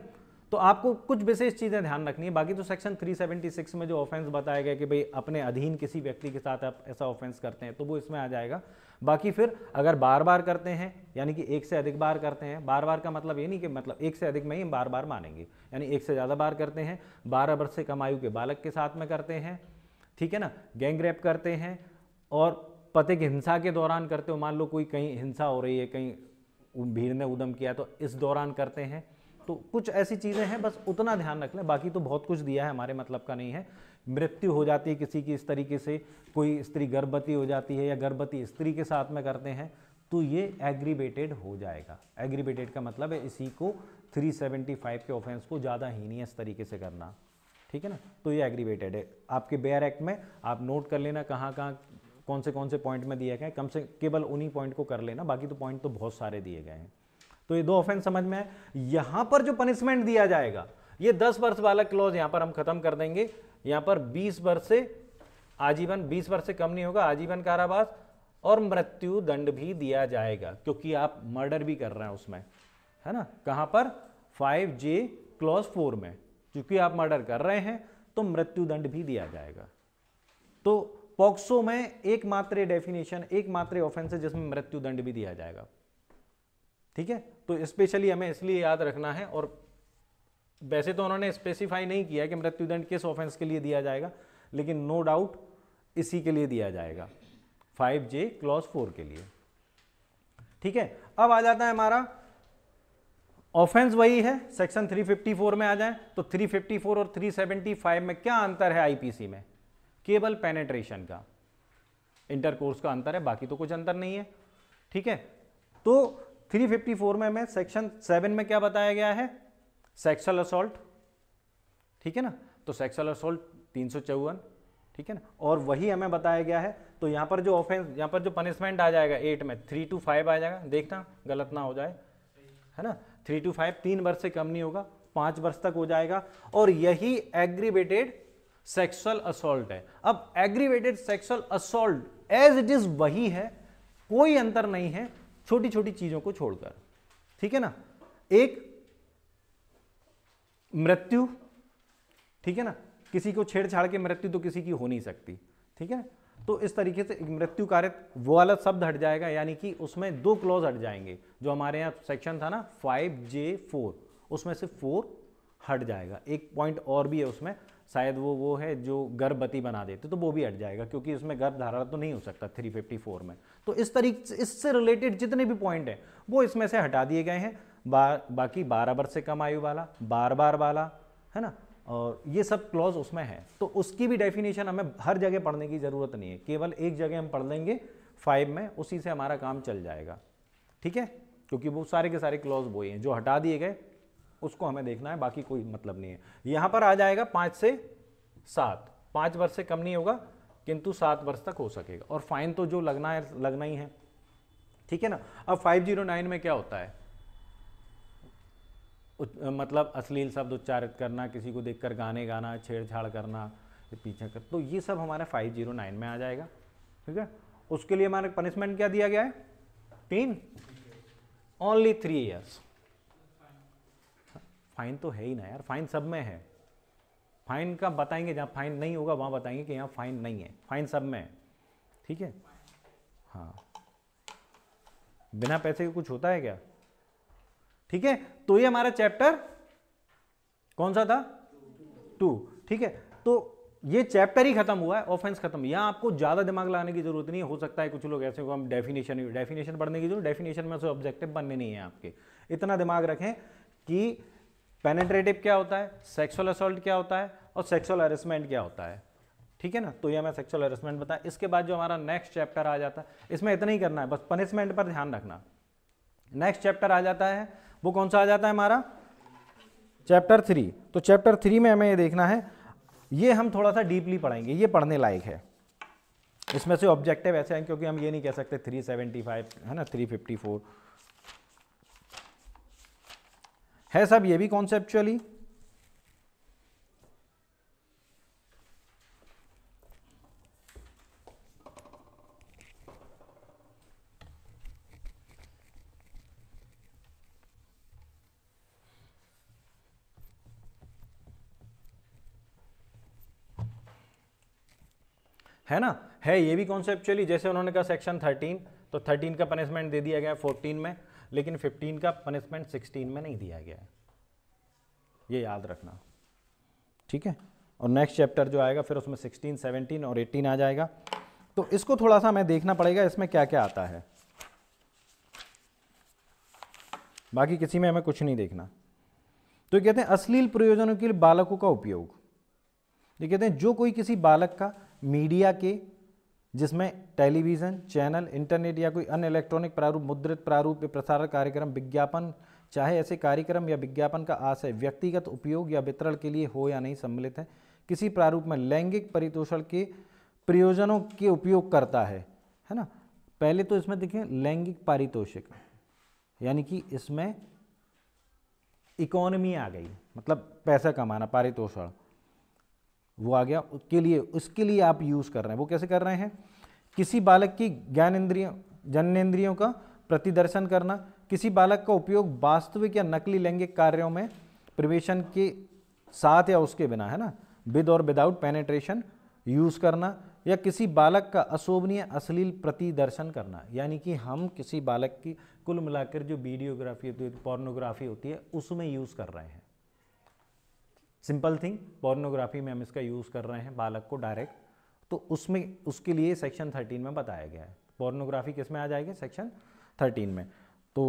तो आपको कुछ विशेष चीजें ध्यान रखनी है। बाकी तो सेक्शन 376 में जो ऑफेंस बताया गया कि भाई अपने अधीन किसी व्यक्ति के साथ आप ऐसा ऑफेंस करते हैं तो वो इसमें आ जाएगा। बाकी फिर अगर बार बार करते हैं, यानी कि एक से अधिक बार करते हैं, बार बार का मतलब ये नहीं कि मतलब एक से अधिक में ही बार बार मानेंगे, यानी एक से ज़्यादा बार करते हैं, 12 वर्ष से कम आयु के बालक के साथ में करते हैं, ठीक है ना, गैंग रेप करते हैं और पति की हिंसा के दौरान करते हो, मान लो कोई कहीं हिंसा हो रही है, कहीं भीड़ ने उद्यम किया तो इस दौरान करते हैं, तो कुछ ऐसी चीज़ें हैं, बस उतना ध्यान रख लें। बाकी तो बहुत कुछ दिया है, हमारे मतलब का नहीं है। मृत्यु हो जाती है किसी की इस तरीके से, कोई स्त्री गर्भवती हो जाती है या गर्भवती स्त्री के साथ में करते हैं, तो ये एग्रीवेटेड हो जाएगा। एग्रीवेटेड का मतलब है इसी को 375 के ऑफेंस को ज़्यादा हीनियस तरीके से करना, ठीक है ना, तो ये एग्रीवेटेड है। आपके बेयर एक्ट में आप नोट कर लेना कहाँ कौन से पॉइंट में दिए गए, कम से केवल उन्हीं पॉइंट को कर लेना, बाकी तो पॉइंट तो बहुत सारे दिए गए हैं। तो ये 2 ऑफेंस समझ में है। यहां पर जो पनिशमेंट दिया जाएगा, ये 10 वर्ष वाला क्लॉज यहां पर हम खत्म कर देंगे। यहां पर 20 वर्ष से आजीवन, 20 वर्ष से कम नहीं होगा, आजीवन कारावास और मृत्यु दंड भी दिया जाएगा, क्योंकि आप मर्डर भी कर रहे हैं उसमें, है ना, कहां पर 5J क्लॉज 4 में, क्योंकि आप मर्डर कर रहे हैं तो मृत्यु दंड भी दिया जाएगा। तो पॉक्सो में एकमात्र डेफिनेशन, एकमात्र ऑफेंस है जिसमें मृत्यु दंड भी दिया जाएगा, ठीक है। तो स्पेशली हमें इसलिए याद रखना है, और वैसे तो उन्होंने स्पेसिफाई नहीं किया कि मृत्युदंड किस ऑफेंस के लिए दिया जाएगा, लेकिन नो डाउट इसी के लिए दिया जाएगा, 5J क्लॉज 4 के लिए, ठीक है। अब आ जाता है हमारा ऑफेंस वही है, सेक्शन 354 में आ जाए तो 354 और 375 में क्या अंतर है आईपीसी में? केवल पेनेट्रेशन का, इंटरकोर्स का अंतर है, बाकी तो कुछ अंतर नहीं है। ठीक है, तो 354 में हमें सेक्शन 7 में क्या बताया गया है? Sexual assault. ठीक है ना, तो सेक्सुअल असॉल्ट 354, ठीक है ना, और वही हमें बताया गया है। तो यहां पर जो ऑफेंस, यहां पर जो पनिशमेंट आ जाएगा 8 में 3 to 5 आ जाएगा, देखना गलत ना हो जाए, है ना। 3 to 5 3 वर्ष से कम नहीं होगा, 5 वर्ष तक हो जाएगा, और यही एग्रीवेटेड सेक्सुअल असॉल्ट है। अब aggravated sexual assault as it is वही है, कोई अंतर नहीं है छोटी छोटी चीजों को छोड़कर। ठीक है ना, एक मृत्यु, ठीक है ना, किसी को छेड़छाड़ के मृत्यु तो किसी की हो नहीं सकती। ठीक है, तो इस तरीके से मृत्यु कारित वो वाला शब्द हट जाएगा, यानी कि उसमें 2 क्लॉज हट जाएंगे। जो हमारे यहाँ सेक्शन था ना 5J4, उसमें से 4 हट जाएगा। एक पॉइंट और भी है उसमें, शायद वो है जो गर्भवती बना देते, तो वो भी हट जाएगा, क्योंकि इसमें गर्भ धारण तो नहीं हो सकता 354 में। तो इस तरीके से इससे रिलेटेड जितने भी पॉइंट हैं वो इसमें से हटा दिए गए हैं। बाकी 12 वर्ष से कम आयु वाला, बार वाला, है ना, और ये सब क्लॉज उसमें है। तो उसकी भी डेफिनेशन हमें हर जगह पढ़ने की जरूरत नहीं है, केवल एक जगह हम पढ़ लेंगे 5 में, उसी से हमारा काम चल जाएगा। ठीक है, क्योंकि वो सारे के सारे क्लॉज वो ही हैं जो हटा दिए गए, उसको हमें देखना है, बाकी कोई मतलब नहीं है। यहां पर आ जाएगा 5 से 7, 5 वर्ष से कम नहीं होगा, किंतु 7 वर्ष तक हो सकेगा, और फाइन तो जो लगना है लगना ही है। ठीक है ना। अब 509 में क्या होता है? मतलब अश्लील शब्द उच्चारित करना, किसी को देखकर गाने गाना, छेड़छाड़ करना, पीछे कर, तो ये सब हमारे 509 में आ जाएगा। ठीक है, उसके लिए हमारे पनिशमेंट क्या दिया गया है? 3, ओनली 3 ईयर्स। फाइन तो है ही ना यार, फाइन सब में है। फाइन का बताएंगे, जहां फाइन नहीं होगा वहां बताएंगे कि यहाँ फाइन नहीं है, फाइन सब में है। ठीक है, हाँ, बिना पैसे के कुछ होता है क्या? ठीक है, तो ये हमारा चैप्टर कौन सा था? 2। ठीक है, तो ये चैप्टर ही खत्म हुआ है, ऑफेंस खत्म। यहां आपको ज्यादा दिमाग लगाने की जरूरत नहीं है। हो सकता है कुछ लोग ऐसे हम डेफिनेशन पढ़ने की जरूरत, डेफिनेशन में से ऑब्जेक्टिव बनने नहीं है आपके। इतना दिमाग रखें कि पेनेट्रेटिव क्या होता है, सेक्सुअल असॉल्ट क्या होता है, और सेक्सुअल हैरेसमेंट क्या होता है। ठीक है ना, तो ये मैं सेक्सुअल हैरेसमेंट बताया। इसके बाद जो हमारा नेक्स्ट चैप्टर आ जाता है, इसमें इतना ही करना है, बस पनिशमेंट पर ध्यान रखना। नेक्स्ट चैप्टर आ जाता है, वो कौन सा आ जाता है हमारा? चैप्टर 3। तो चैप्टर 3 में हमें ये देखना है, ये हम थोड़ा सा डीपली पढ़ेंगे, ये पढ़ने लायक है। इसमें से ऑब्जेक्टिव ऐसे हैं, क्योंकि हम ये नहीं कह सकते 375 है ना, 354 है सब, ये भी कॉन्सेप्चुअली। है ना, है ये भी कॉन्सेप्चुअली। जैसे उन्होंने कहा सेक्शन 13, तो 13 का पनिशमेंट दे दिया गया 14 में, लेकिन 15 का पनिशमेंट 16 में नहीं दिया गया है, ये याद रखना। ठीक है, और नेक्स्ट चैप्टर जो आएगा फिर उसमें 16, 17 और 18 आ जाएगा। तो इसको थोड़ा सा हमें देखना पड़ेगा, इसमें क्या क्या आता है, बाकी किसी में हमें कुछ नहीं देखना। तो कहते हैं अश्लील प्रयोजनों के लिए बालकों का उपयोग। ये कहते हैं जो कोई किसी बालक का मीडिया के, जिसमें टेलीविज़न चैनल, इंटरनेट या कोई अन्य इलेक्ट्रॉनिक प्रारूप, मुद्रित प्रारूप या प्रसारण कार्यक्रम, विज्ञापन, चाहे ऐसे कार्यक्रम या विज्ञापन का आशय व्यक्तिगत उपयोग या वितरण के लिए हो या नहीं, सम्मिलित है, किसी प्रारूप में लैंगिक परितोषण के प्रयोजनों के उपयोग करता है ना। पहले तो इसमें देखिए लैंगिक पारितोषिक, यानी कि इसमें इकोनॉमी आ गई, मतलब पैसा कमाना, पारितोषण वो आ गया। उसके लिए आप यूज कर रहे हैं। वो कैसे कर रहे हैं? किसी बालक की जन्नेंद्रियों का प्रतिदर्शन करना, किसी बालक का उपयोग वास्तविक या नकली लैंगिक कार्यों में प्रवेशन के साथ या उसके बिना, है ना, विद और विदाउट पेनेट्रेशन यूज करना, या किसी बालक का अशोभनीय अश्लील प्रतिदर्शन करना। यानी कि हम किसी बालक की कुल मिलाकर जो वीडियोग्राफी होती है, पोर्नोग्राफी होती है, उसमें यूज कर रहे हैं। सिंपल थिंग, पोर्नोग्राफी में हम इसका यूज़ कर रहे हैं बालक को डायरेक्ट, तो उसमें उसके लिए सेक्शन 13 में बताया गया है। पोर्नोग्राफी किस में आ जाएगी? सेक्शन 13 में। तो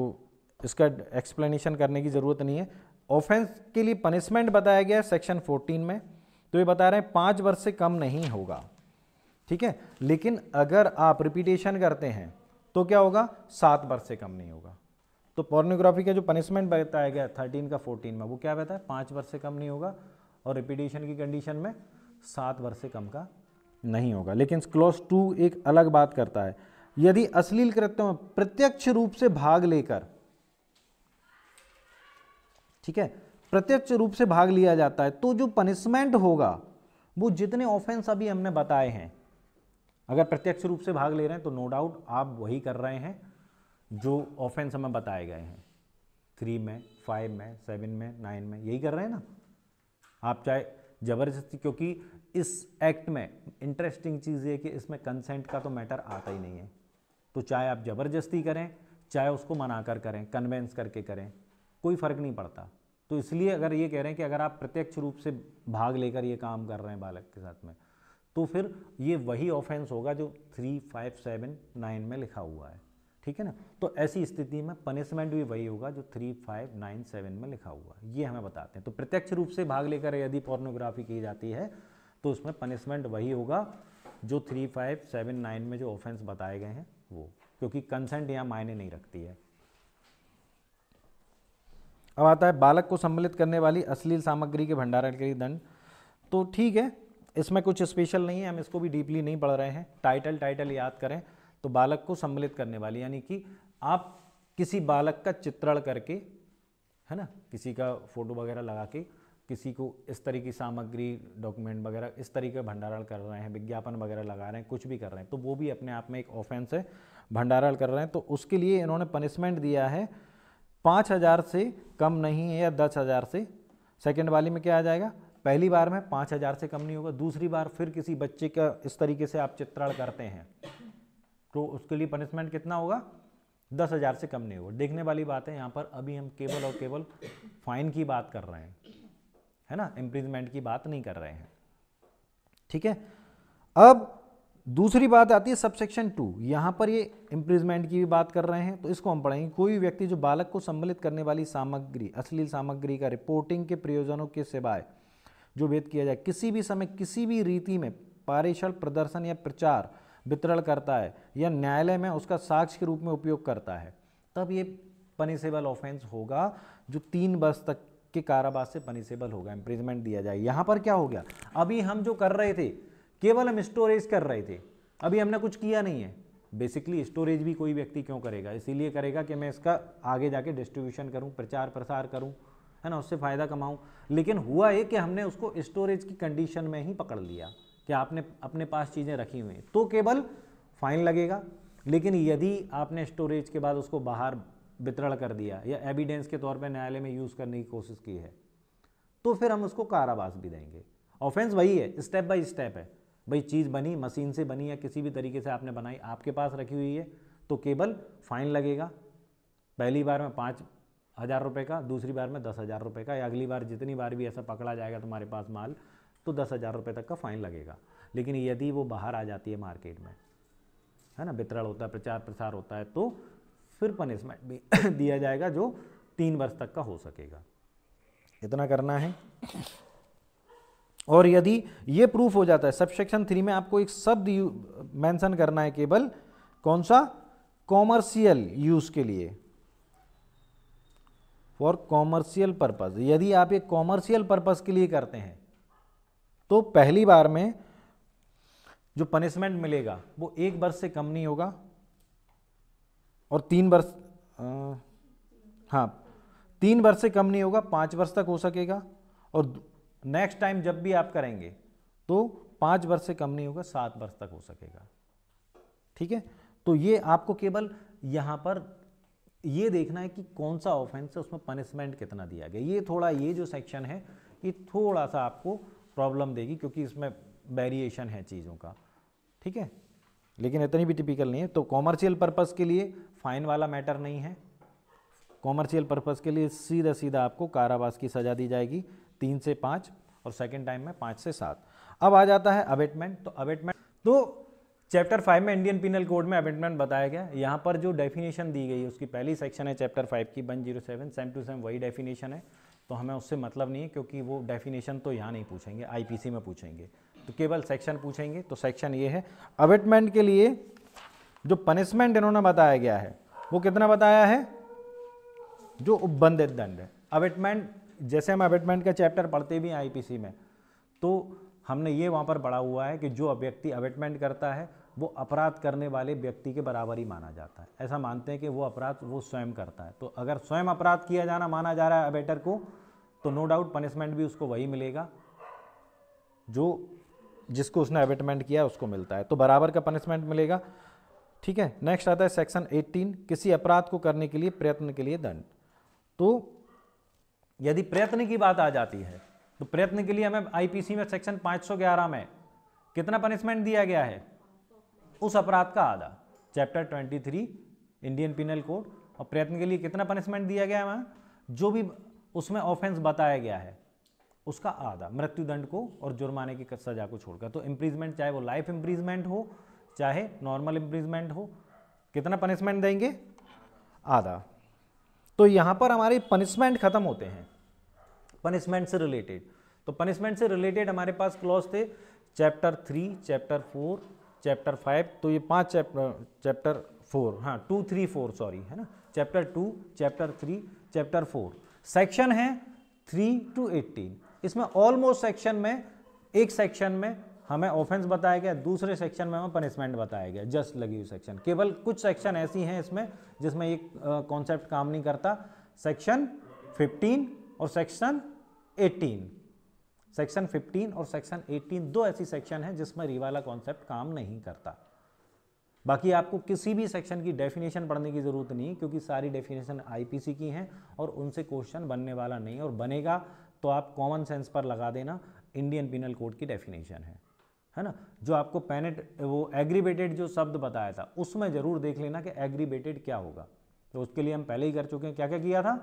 इसका एक्सप्लेनेशन करने की ज़रूरत नहीं है। ऑफेंस के लिए पनिशमेंट बताया गया है सेक्शन 14 में, तो ये बता रहे हैं 5 वर्ष से कम नहीं होगा, ठीक है। लेकिन अगर आप रिपीटेशन करते हैं तो क्या होगा, 7 वर्ष से कम नहीं होगा। तो पोर्नोग्राफी का जो पनिशमेंट बताया गया 13 का 14 में, वो क्या बताया, 5 वर्ष से कम नहीं होगा, और रिपीटेशन की कंडीशन में 7 वर्ष से कम का नहीं होगा। लेकिन क्लॉज 2 एक अलग बात करता है, यदि अश्लील कृत्यों में प्रत्यक्ष रूप से भाग लेकर, ठीक है, प्रत्यक्ष रूप से भाग लिया जाता है, तो जो पनिशमेंट होगा वो जितने ऑफेंस अभी हमने बताए हैं, अगर प्रत्यक्ष रूप से भाग ले रहे हैं तो नो डाउट आप वही कर रहे हैं जो ऑफेंस हमें बताए गए हैं 3 में, 5 में, 7 में, 9 में, यही कर रहे हैं ना आप। चाहे जबरदस्ती, क्योंकि इस एक्ट में इंटरेस्टिंग चीज़ ये कि इसमें कंसेंट का तो मैटर आता ही नहीं है, तो चाहे आप जबरदस्ती करें चाहे उसको मनाकर करें, कन्वेंस करके करें, कोई फ़र्क नहीं पड़ता। तो इसलिए अगर ये कह रहे हैं कि अगर आप प्रत्यक्ष रूप से भाग लेकर ये काम कर रहे हैं बालक के साथ में, तो फिर ये वही ऑफेंस होगा जो 3, 5, 7, 9 में लिखा हुआ है, ठीक है ना। तो ऐसी स्थिति में पनिशमेंट भी वही होगा जो 3, 5, 9, 7 में लिखा हुआ है, ये हमें बताते हैं। तो प्रत्यक्ष रूप से भाग लेकर यदि पोर्नोग्राफी की जाती है तो उसमें पनिशमेंट वही होगा जो 3, 5, 7, 9 में जो ऑफेंस बताए गए हैं वो, क्योंकि कंसेंट यहाँ मायने नहीं रखती है। अब आता है बालक को सम्मिलित करने वाली अश्लील सामग्री के भंडारण के लिए दंड। तो ठीक है, इसमें कुछ स्पेशल नहीं है, हम इसको भी डीपली नहीं पढ़ रहे हैं। टाइटल याद करें तो बालक को सम्मिलित करने वाली, यानी कि आप किसी बालक का चित्रण करके, है ना, किसी का फोटो वगैरह लगा के किसी को इस तरह की सामग्री, डॉक्यूमेंट वगैरह इस तरीके का भंडारण कर रहे हैं, विज्ञापन वगैरह लगा रहे हैं, कुछ भी कर रहे हैं, तो वो भी अपने आप में एक ऑफेंस है, भंडारण कर रहे हैं। तो उसके लिए इन्होंने पनिशमेंट दिया है 5,000 से कम नहीं है या 10,000 से। सेकंड वाली में क्या आ जाएगा, पहली बार में 5,000 से कम नहीं होगा, दूसरी बार फिर किसी बच्चे का इस तरीके से आप चित्रण करते हैं तो उसके लिए पनिशमेंट कितना होगा, 10,000 से कम नहीं होगा। देखने वाली बात है यहाँ पर, अभी हम केवल और केवल फाइन की बात कर रहे हैं, है ना, इम्प्रिजमेंट की बात नहीं कर रहे हैं, ठीक है। अब दूसरी बात आती है सबसेक्शन 2, यहाँ पर ये इम्प्रिजमेंट की भी बात कर रहे हैं, तो इसको हम पढ़ेंगे। कोई व्यक्ति जो बालक को सम्मिलित करने वाली सामग्री, अश्लील सामग्री का रिपोर्टिंग के प्रयोजनों के सिवाय जो भेद किया जाए, किसी भी समय किसी भी रीति में पारिशल, प्रदर्शन या प्रचार, वितरण करता है या न्यायालय में उसका साक्ष्य के रूप में उपयोग करता है, तब ये पनिशेबल ऑफेंस होगा जो 3 वर्ष तक के कारावास से पनिशेबल होगा, इम्प्रिजमेंट दिया जाए। यहाँ पर क्या हो गया, अभी हम जो कर रहे थे केवल हम स्टोरेज कर रहे थे, अभी हमने कुछ किया नहीं है। बेसिकली स्टोरेज भी कोई व्यक्ति क्यों करेगा, इसीलिए करेगा कि मैं इसका आगे जाके डिस्ट्रीब्यूशन करूं, प्रचार प्रसार करूं, है ना, उससे फ़ायदा कमाऊं। लेकिन हुआ ये कि हमने उसको स्टोरेज की कंडीशन में ही पकड़ लिया कि आपने अपने पास चीज़ें रखी हुई हैं, तो केवल फाइन लगेगा। लेकिन यदि आपने स्टोरेज के बाद उसको बाहर वितरण कर दिया या एविडेंस के तौर पर न्यायालय में यूज़ करने की कोशिश की है, तो फिर हम उसको कारावास भी देंगे। ऑफेंस वही है, स्टेप बाय स्टेप है। भाई चीज़ बनी, मशीन से बनी या किसी भी तरीके से आपने बनाई, आपके पास रखी हुई है, तो केवल फाइन लगेगा। पहली बार में 5,000 रुपये का, दूसरी बार में 10,000 रुपये का, या अगली बार जितनी बार भी ऐसा पकड़ा जाएगा तुम्हारे पास माल, तो 10,000 रुपये तक का फाइन लगेगा। लेकिन यदि वो बाहर आ जाती है मार्केट में, है ना, वितरण होता है, प्रचार प्रसार होता है, तो फिर पनिशमेंट भी दिया जाएगा जो 3 वर्ष तक का हो सकेगा। इतना करना है। और यदि ये प्रूफ हो जाता है, सबसेक्शन 3 में आपको एक शब्द मेंशन करना है, केवल कौन सा, कॉमर्शियल यूज के लिए, फॉर कॉमर्शियल पर्पस। यदि आप एक कॉमर्शियल पर्पस के लिए करते हैं तो पहली बार में जो पनिशमेंट मिलेगा वो 1 वर्ष से कम नहीं होगा, और 3 वर्ष, हाँ 3 वर्ष से कम नहीं होगा, 5 वर्ष तक हो सकेगा, और नेक्स्ट टाइम जब भी आप करेंगे तो 5 वर्ष से कम नहीं होगा, 7 वर्ष तक हो सकेगा, ठीक है। तो ये आपको केवल यहाँ पर ये देखना है कि कौन सा ऑफेंस है, उसमें पनिशमेंट कितना दिया गया। ये थोड़ा, ये जो सेक्शन है ये थोड़ा सा आपको प्रॉब्लम देगी, क्योंकि इसमें वेरिएशन है चीज़ों का, ठीक है, लेकिन इतनी भी टिपिकल नहीं है। तो कॉमर्शियल पर्पस के लिए फाइन वाला मैटर नहीं है, कॉमर्शियल पर्पस के लिए सीधा सीधा आपको कारावास की सज़ा दी जाएगी 3 से 5, और सेकेंड टाइम में 5 से 7। अब आ जाता है अबेटमेंट। तो अबेटमेंट, तो चैप्टर 5 में इंडियन पिनल कोड में अमेंडमेंट बताया गया। यहाँ पर जो डेफिनेशन दी गई है उसकी पहली सेक्शन है चैप्टर 5 की 107, सेम टू सेम वही डेफिनेशन है, तो हमें उससे मतलब नहीं है क्योंकि वो डेफिनेशन तो यहाँ नहीं पूछेंगे, आईपीसी में पूछेंगे, तो केवल सेक्शन पूछेंगे। तो सेक्शन ये है, अवेटमेंट के लिए जो पनिशमेंट इन्होंने बताया गया है वो कितना बताया है, जो उपबंधित दंड है। अवेटमेंट, जैसे हम अवेटमेंट का चैप्टर पढ़ते भी हैं आईपीसी में, तो हमने ये वहाँ पर पढ़ा हुआ है कि जो व्यक्ति अवेटमेंट करता है वो अपराध करने वाले व्यक्ति के बराबर ही माना जाता है। ऐसा मानते हैं कि वो अपराध वो स्वयं करता है, तो अगर स्वयं अपराध किया जाना माना जा रहा है अवेटर को, तो नो डाउट पनिशमेंट भी उसको वही मिलेगा जो जिसको उसने अवेटमेंट किया उसको मिलता है, तो बराबर का पनिशमेंट मिलेगा। ठीक है, नेक्स्ट आता है सेक्शन 18, किसी अपराध को करने के लिए प्रयत्न के लिए दंड। तो यदि प्रयत्न की बात आ जाती है तो प्रयत्न के लिए हमें आईपीसी में सेक्शन 511 में कितना पनिशमेंट दिया गया है, उस अपराध का आधा, चैप्टर 23 इंडियन पिनल कोड, और प्रयत्न के लिए कितना पनिशमेंट दिया गया है, जो भी उसमें ऑफेंस बताया गया है उसका आधा, मृत्युदंड को और जुर्माने की सजा को छोड़कर। तो इम्प्रीजमेंट चाहे वो लाइफ इम्प्रीजमेंट हो चाहे नॉर्मल इम्प्रीजमेंट हो, कितना पनिशमेंट देंगे, आधा। तो यहां पर हमारे पनिशमेंट खत्म होते हैं पनिशमेंट से रिलेटेड। तो पनिशमेंट से रिलेटेड हमारे पास क्लॉज थे चैप्टर 3, चैप्टर 4, चैप्टर 5, तो ये 5 चैप्टर 4, हाँ 2, 3, 4 सॉरी, है ना, चैप्टर 2, चैप्टर 3, चैप्टर 4। सेक्शन है 3 to 18। इसमें ऑलमोस्ट सेक्शन में, एक सेक्शन में हमें ऑफेंस बताया गया, दूसरे सेक्शन में हमें पनिशमेंट बताया गया, जस्ट लगी हुई सेक्शन। केवल कुछ सेक्शन ऐसी हैं इसमें जिसमें ये कॉन्सेप्ट काम नहीं करता, सेक्शन 15 और सेक्शन 18। सेक्शन 15 और सेक्शन 18 दो ऐसी सेक्शन हैं जिसमें री वाला कॉन्सेप्ट काम नहीं करता। बाकी आपको किसी भी सेक्शन की डेफिनेशन पढ़ने की जरूरत नहीं, क्योंकि सारी डेफिनेशन आईपीसी की हैं और उनसे क्वेश्चन बनने वाला नहीं, और बनेगा तो आप कॉमन सेंस पर लगा देना, इंडियन पिनल कोड की डेफिनेशन है ना। जो आपको वो एग्रीवेटेड जो शब्द बताया था उसमें जरूर देख लेना कि एग्रीवेटेड क्या होगा, तो उसके लिए हम पहले ही कर चुके हैं। क्या क्या किया था,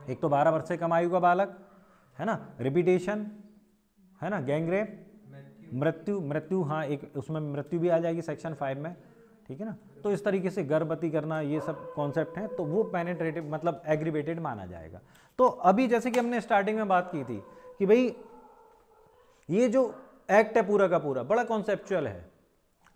एक तो 12 वर्ष से कम आयु का बालक, है ना, रिपीटेशन, है ना, गैंगरेप, मृत्यु, हाँ एक उसमें मृत्यु भी आ जाएगी सेक्शन 5 में, ठीक है ना। तो इस तरीके से गर्भवती करना, ये सब कॉन्सेप्ट हैं, तो वो पेनिट्रेटिव मतलब एग्रीवेटेड माना जाएगा। तो अभी जैसे कि हमने स्टार्टिंग में बात की थी कि भाई ये जो एक्ट है पूरा का पूरा बड़ा कॉन्सेप्चुअल है।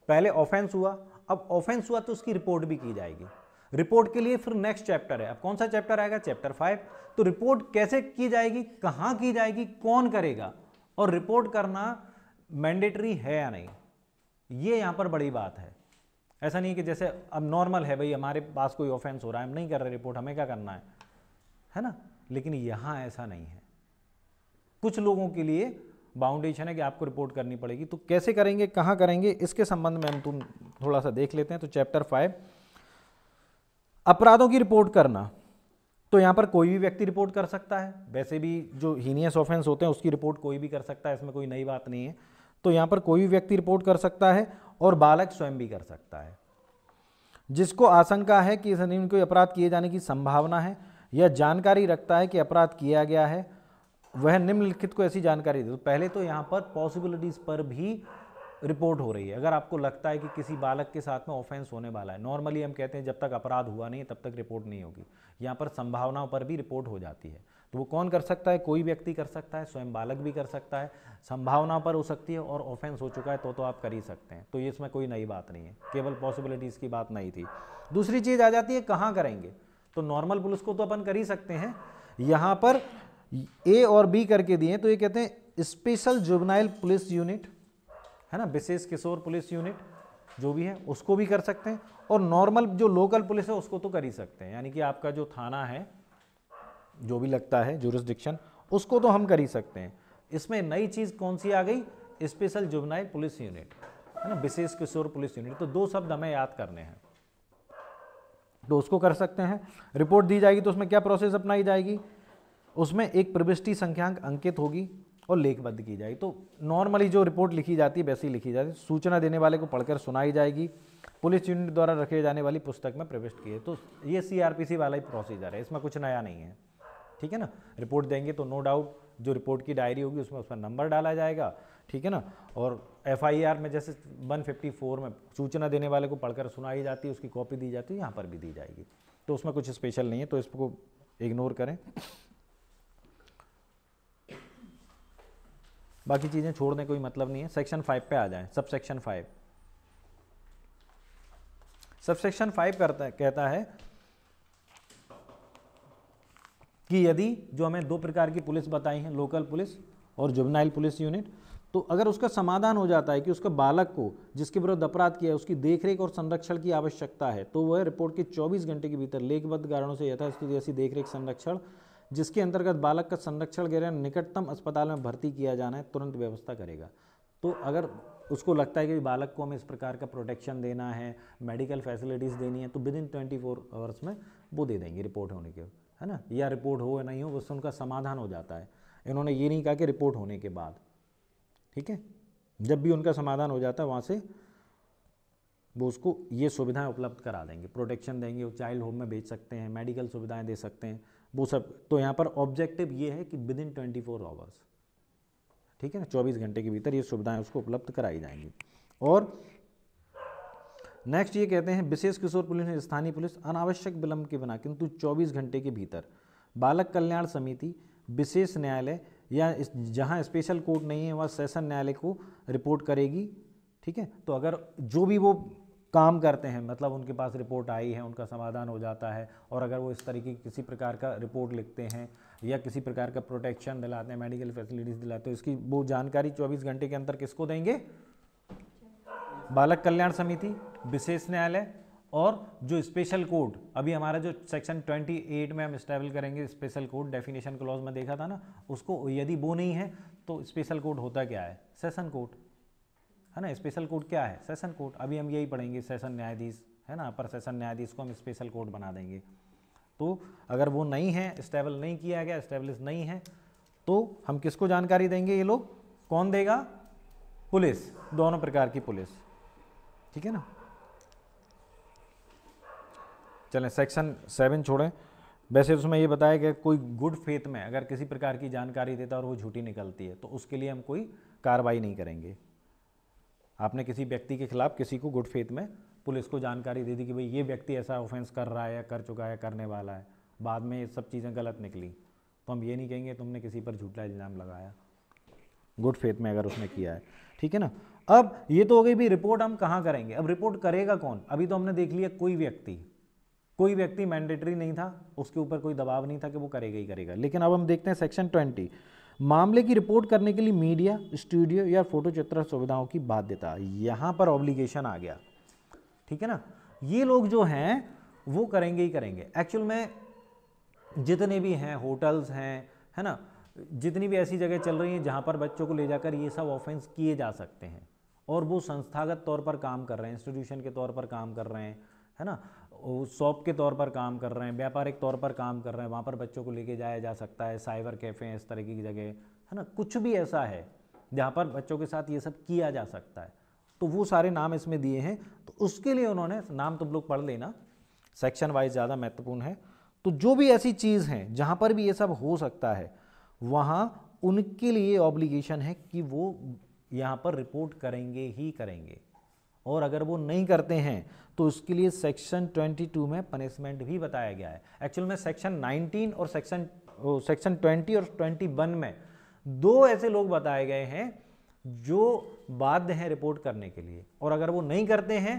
पहले ऑफेंस हुआ, अब ऑफेंस हुआ तो उसकी रिपोर्ट भी की जाएगी। रिपोर्ट के लिए फिर नेक्स्ट चैप्टर है, अब कौन सा चैप्टर आएगा, चैप्टर 5। तो रिपोर्ट कैसे की जाएगी, कहां की जाएगी, कौन करेगा, और रिपोर्ट करना मैंडेटरी है या नहीं, ये यहां पर बड़ी बात है। ऐसा नहीं कि जैसे अब नॉर्मल है भाई हमारे पास कोई ऑफेंस हो रहा है, हम नहीं कर रहे रिपोर्ट, हमें क्या करना है ना, लेकिन यहां ऐसा नहीं है। कुछ लोगों के लिए बाउंडेशन है कि आपको रिपोर्ट करनी पड़ेगी। तो कैसे करेंगे, कहां करेंगे, इसके संबंध में हम तुम थोड़ा सा देख लेते हैं। तो चैप्टर 5 अपराधों की रिपोर्ट करना, तो यहां पर कोई भी व्यक्ति रिपोर्ट कर सकता है, वैसे भी जो हीनियस ऑफेंस होते हैं उसकी रिपोर्ट कोई भी कर सकता है, इसमें कोई नई बात नहीं है। तो यहां पर कोई भी व्यक्ति रिपोर्ट कर सकता है और बालक स्वयं भी कर सकता है। जिसको आशंका है कि कोई अपराध किए जाने की संभावना है या जानकारी रखता है कि अपराध किया गया है, वह निम्नलिखित को ऐसी जानकारी दे। तो पहले तो यहाँ पर पॉसिबिलिटीज पर भी रिपोर्ट हो रही है। अगर आपको लगता है कि किसी बालक के साथ में ऑफेंस होने वाला है, नॉर्मली हम कहते हैं जब तक अपराध हुआ नहीं तब तक रिपोर्ट नहीं होगी, यहाँ पर संभावनाओं पर भी रिपोर्ट हो जाती है। तो वो कौन कर सकता है, कोई व्यक्ति कर सकता है, स्वयं बालक भी कर सकता है, संभावना पर हो सकती है, और ऑफेंस हो चुका है तो आप कर ही सकते हैं। तो ये इसमें कोई नई बात नहीं है, केवल पॉसिबिलिटीज़ की बात नहीं थी। दूसरी चीज़ आ जाती है कहाँ करेंगे, तो नॉर्मल पुलिस को तो अपन कर ही सकते हैं। यहाँ पर ए और बी करके दिए, तो ये कहते हैं स्पेशल जुवेनाइल पुलिस यूनिट, है ना, विशेष किशोर पुलिस यूनिट जो भी है उसको भी कर सकते हैं, और नॉर्मल जो लोकल पुलिस है उसको तो कर ही सकते हैं। यानी कि आपका जो थाना है जो भी लगता है जुरिस्डिक्शन, उसको तो हम कर ही सकते हैं। इसमें नई चीज़ कौन सी आ गई, स्पेशल जुवेनाइल पुलिस यूनिट, है ना, विशेष किशोर पुलिस यूनिट। तो दो शब्द हमें याद करने हैं, तो उसको कर सकते हैं। रिपोर्ट दी जाएगी तो उसमें क्या प्रोसेस अपनाई जाएगी, उसमें एक प्रविष्टि संख्यांक अंकित होगी और लेखबद्ध की जाएगी। तो नॉर्मली जो रिपोर्ट लिखी जाती है वैसी लिखी जाती है, सूचना देने वाले को पढ़कर सुनाई जाएगी, पुलिस यूनिट द्वारा रखे जाने वाली पुस्तक में प्रविष्ट की है। तो ये सीआरपीसी वाला ही प्रोसीजर है, इसमें कुछ नया नहीं है, ठीक है ना। रिपोर्ट देंगे तो नो डाउट जो रिपोर्ट की डायरी होगी उसमें नंबर डाला जाएगा, ठीक है ना। और FIR में जैसे 154 में सूचना देने वाले को पढ़कर सुनाई जाती है, उसकी कॉपी दी जाती है, यहाँ पर भी दी जाएगी, तो उसमें कुछ स्पेशल नहीं है, तो इसको इग्नोर करें, बाकी चीज़ें छोड़ने कोई मतलब नहीं है। सेक्शन 5 पे आ जाएं। सबसेक्शन 5, सबसेक्शन 5 कहता है कि यदि जो हमें दो प्रकार की पुलिस बताई हैं, लोकल पुलिस और जुवेनाइल पुलिस यूनिट, तो अगर उसका समाधान हो जाता है कि उसके बालक को जिसके विरुद्ध अपराध किया है उसकी देखरेख और संरक्षण की आवश्यकता है, तो वह रिपोर्ट के 24 घंटे के भीतर लेखबद्ध कारणों से यथास्थिति ऐसी देखरेख संरक्षण जिसके अंतर्गत बालक का संरक्षण के लिए निकटतम अस्पताल में भर्ती किया जाना है तुरंत व्यवस्था करेगा। तो अगर उसको लगता है कि बालक को हमें इस प्रकार का प्रोटेक्शन देना है, मेडिकल फैसिलिटीज़ देनी है, तो विदिन 24 आवर्स में वो दे देंगे रिपोर्ट होने के, है ना, या रिपोर्ट हो या नहीं हो उससे उनका समाधान हो जाता है। इन्होंने ये नहीं कहा कि रिपोर्ट होने के बाद, ठीक है, जब भी उनका समाधान हो जाता है वहाँ से वो उसको ये सुविधाएं उपलब्ध करा देंगे, प्रोटेक्शन देंगे, वो चाइल्ड होम में भेज सकते हैं, मेडिकल सुविधाएं दे सकते हैं, वो सब। तो यहाँ पर ऑब्जेक्टिव ये है कि विदिन 24 आवर्स, ठीक है ना, 24 घंटे के भीतर ये सुविधाएं उसको उपलब्ध कराई जाएंगी। और नेक्स्ट ये कहते हैं विशेष किशोर पुलिस, स्थानीय पुलिस अनावश्यक विलंब के बिना किंतु 24 घंटे के भीतर बालक कल्याण समिति, विशेष न्यायालय या जहां स्पेशल कोर्ट नहीं है वह सेशन न्यायालय को रिपोर्ट करेगी, ठीक है। तो अगर जो भी वो काम करते हैं, मतलब उनके पास रिपोर्ट आई है, उनका समाधान हो जाता है, और अगर वो इस तरीके की किसी प्रकार का रिपोर्ट लिखते हैं या किसी प्रकार का प्रोटेक्शन दिलाते हैं, मेडिकल फैसिलिटीज़ दिलाते हैं, इसकी वो जानकारी 24 घंटे के अंदर किसको देंगे? बालक कल्याण समिति, विशेष न्यायालय और जो स्पेशल कोर्ट, अभी हमारा जो सेक्शन 28 में हम इस्टेब्लिश करेंगे स्पेशल कोर्ट, डेफिनेशन क्लॉज में देखा था ना, उसको यदि वो नहीं है तो स्पेशल कोर्ट होता क्या है? सेशन कोर्ट, है ना। स्पेशल कोर्ट क्या है? Session court. अभी हम यही पढ़ेंगे, सेशन न्यायाधीश, है ना, अपर सेशन न्यायाधीश को हम स्पेशल कोर्ट बना देंगे। तो अगर वो नहीं है, स्टेबल नहीं किया गया, स्टेब्लिश नहीं है, तो हम किसको जानकारी देंगे? ये लोग कौन देगा? पुलिस, दोनों प्रकार की पुलिस, ठीक है ना। चलें सेक्शन 7 छोड़ें। वैसे उसमें ये बताया कि कोई गुड फेथ में अगर किसी प्रकार की जानकारी देता है और वो झूठी निकलती है तो उसके लिए हम कोई कार्रवाई नहीं करेंगे। आपने किसी व्यक्ति के खिलाफ किसी को गुड फेथ में पुलिस को जानकारी दे दी कि भाई ये व्यक्ति ऐसा ऑफेंस कर रहा है या कर चुका है, करने वाला है, बाद में ये सब चीज़ें गलत निकली, तो हम ये नहीं कहेंगे तुमने किसी पर झूठा इल्ज़ाम लगाया, गुड फेथ में अगर उसने किया है, ठीक है ना। अब ये तो हो गई भी रिपोर्ट हम कहाँ करेंगे। अब रिपोर्ट करेगा कौन? अभी तो हमने देख लिया कोई व्यक्ति मैंडेटरी नहीं था, उसके ऊपर कोई दबाव नहीं था कि वो करेगा ही करेगा। लेकिन अब हम देखते हैं सेक्शन 20, मामले की रिपोर्ट करने के लिए मीडिया, स्टूडियो या फोटो चित्र सुविधाओं की बाध्यता। यहाँ पर ऑब्लिगेशन आ गया, ठीक है ना। ये लोग जो हैं वो करेंगे ही करेंगे। एक्चुअल में जितने भी हैं होटल्स हैं, है ना, जितनी भी ऐसी जगह चल रही हैं जहाँ पर बच्चों को ले जाकर ये सब ऑफेंस किए जा सकते हैं और वो संस्थागत तौर पर काम कर रहे हैं, इंस्टीट्यूशन के तौर पर काम कर रहे हैं, है ना, शॉप के तौर पर काम कर रहे हैं, व्यापारिक तौर पर काम कर रहे हैं, वहाँ पर बच्चों को लेके जाया जा सकता है। साइबर कैफ़े हैं, इस तरीके की जगह, है ना, कुछ भी ऐसा है जहाँ पर बच्चों के साथ ये सब किया जा सकता है, तो वो सारे नाम इसमें दिए हैं। तो उसके लिए उन्होंने नाम तुम लोग पढ़ लेना, सेक्शन वाइज ज़्यादा महत्वपूर्ण है। तो जो भी ऐसी चीज़ हैं जहाँ पर भी ये सब हो सकता है वहाँ उनके लिए ऑब्लिगेशन है कि वो यहाँ पर रिपोर्ट करेंगे ही करेंगे, और अगर वो नहीं करते हैं तो उसके लिए सेक्शन 22 में पनिशमेंट भी बताया गया है। एक्चुअल में सेक्शन 19 और सेक्शन 20 और 21 में दो ऐसे लोग बताए गए हैं जो बाध्य हैं रिपोर्ट करने के लिए, और अगर वो नहीं करते हैं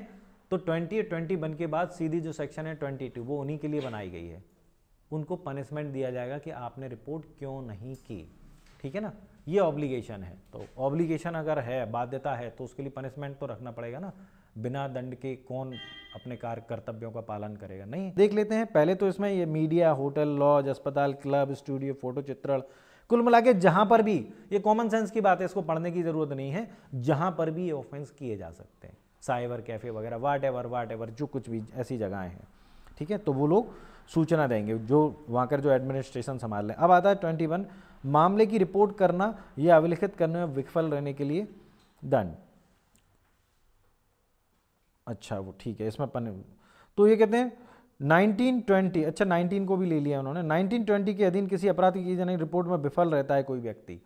तो 20 और 21 के बाद सीधी जो सेक्शन है 22 वो उन्हीं के लिए बनाई गई है। उनको पनिशमेंट दिया जाएगा कि आपने रिपोर्ट क्यों नहीं की, ठीक है ना। ये ऑब्लिगेशन है, तो ऑब्लिगेशन अगर है, बाध्यता है, तो उसके लिए पनिशमेंट तो रखना पड़ेगा ना। बिना दंड के कौन अपने कार्य कर्तव्यों का पालन करेगा? नहीं। देख लेते हैं पहले तो इसमें ये मीडिया, होटल, लॉज, अस्पताल, क्लब, स्टूडियो, फोटो चित्रण, कुल मिला के जहाँ पर भी, ये कॉमन सेंस की बात है, इसको पढ़ने की जरूरत नहीं है, जहाँ पर भी ये ऑफेंस किए जा सकते हैं, साइबर कैफे वगैरह, वाट एवर जो कुछ भी ऐसी जगहें हैं, ठीक है, तो वो लोग सूचना देंगे जो वहाँ कर जो एडमिनिस्ट्रेशन संभाल लें। अब आता है 21, मामले की रिपोर्ट करना या अभिलिखित करने में विफल रहने के लिए दंड। अच्छा वो ठीक है, इसमें तो ये कहते हैं 1920, अच्छा 19 को भी ले लिया उन्होंने। 1920 के अधीन किसी अपराध की जाने रिपोर्ट में विफल रहता है कोई व्यक्ति,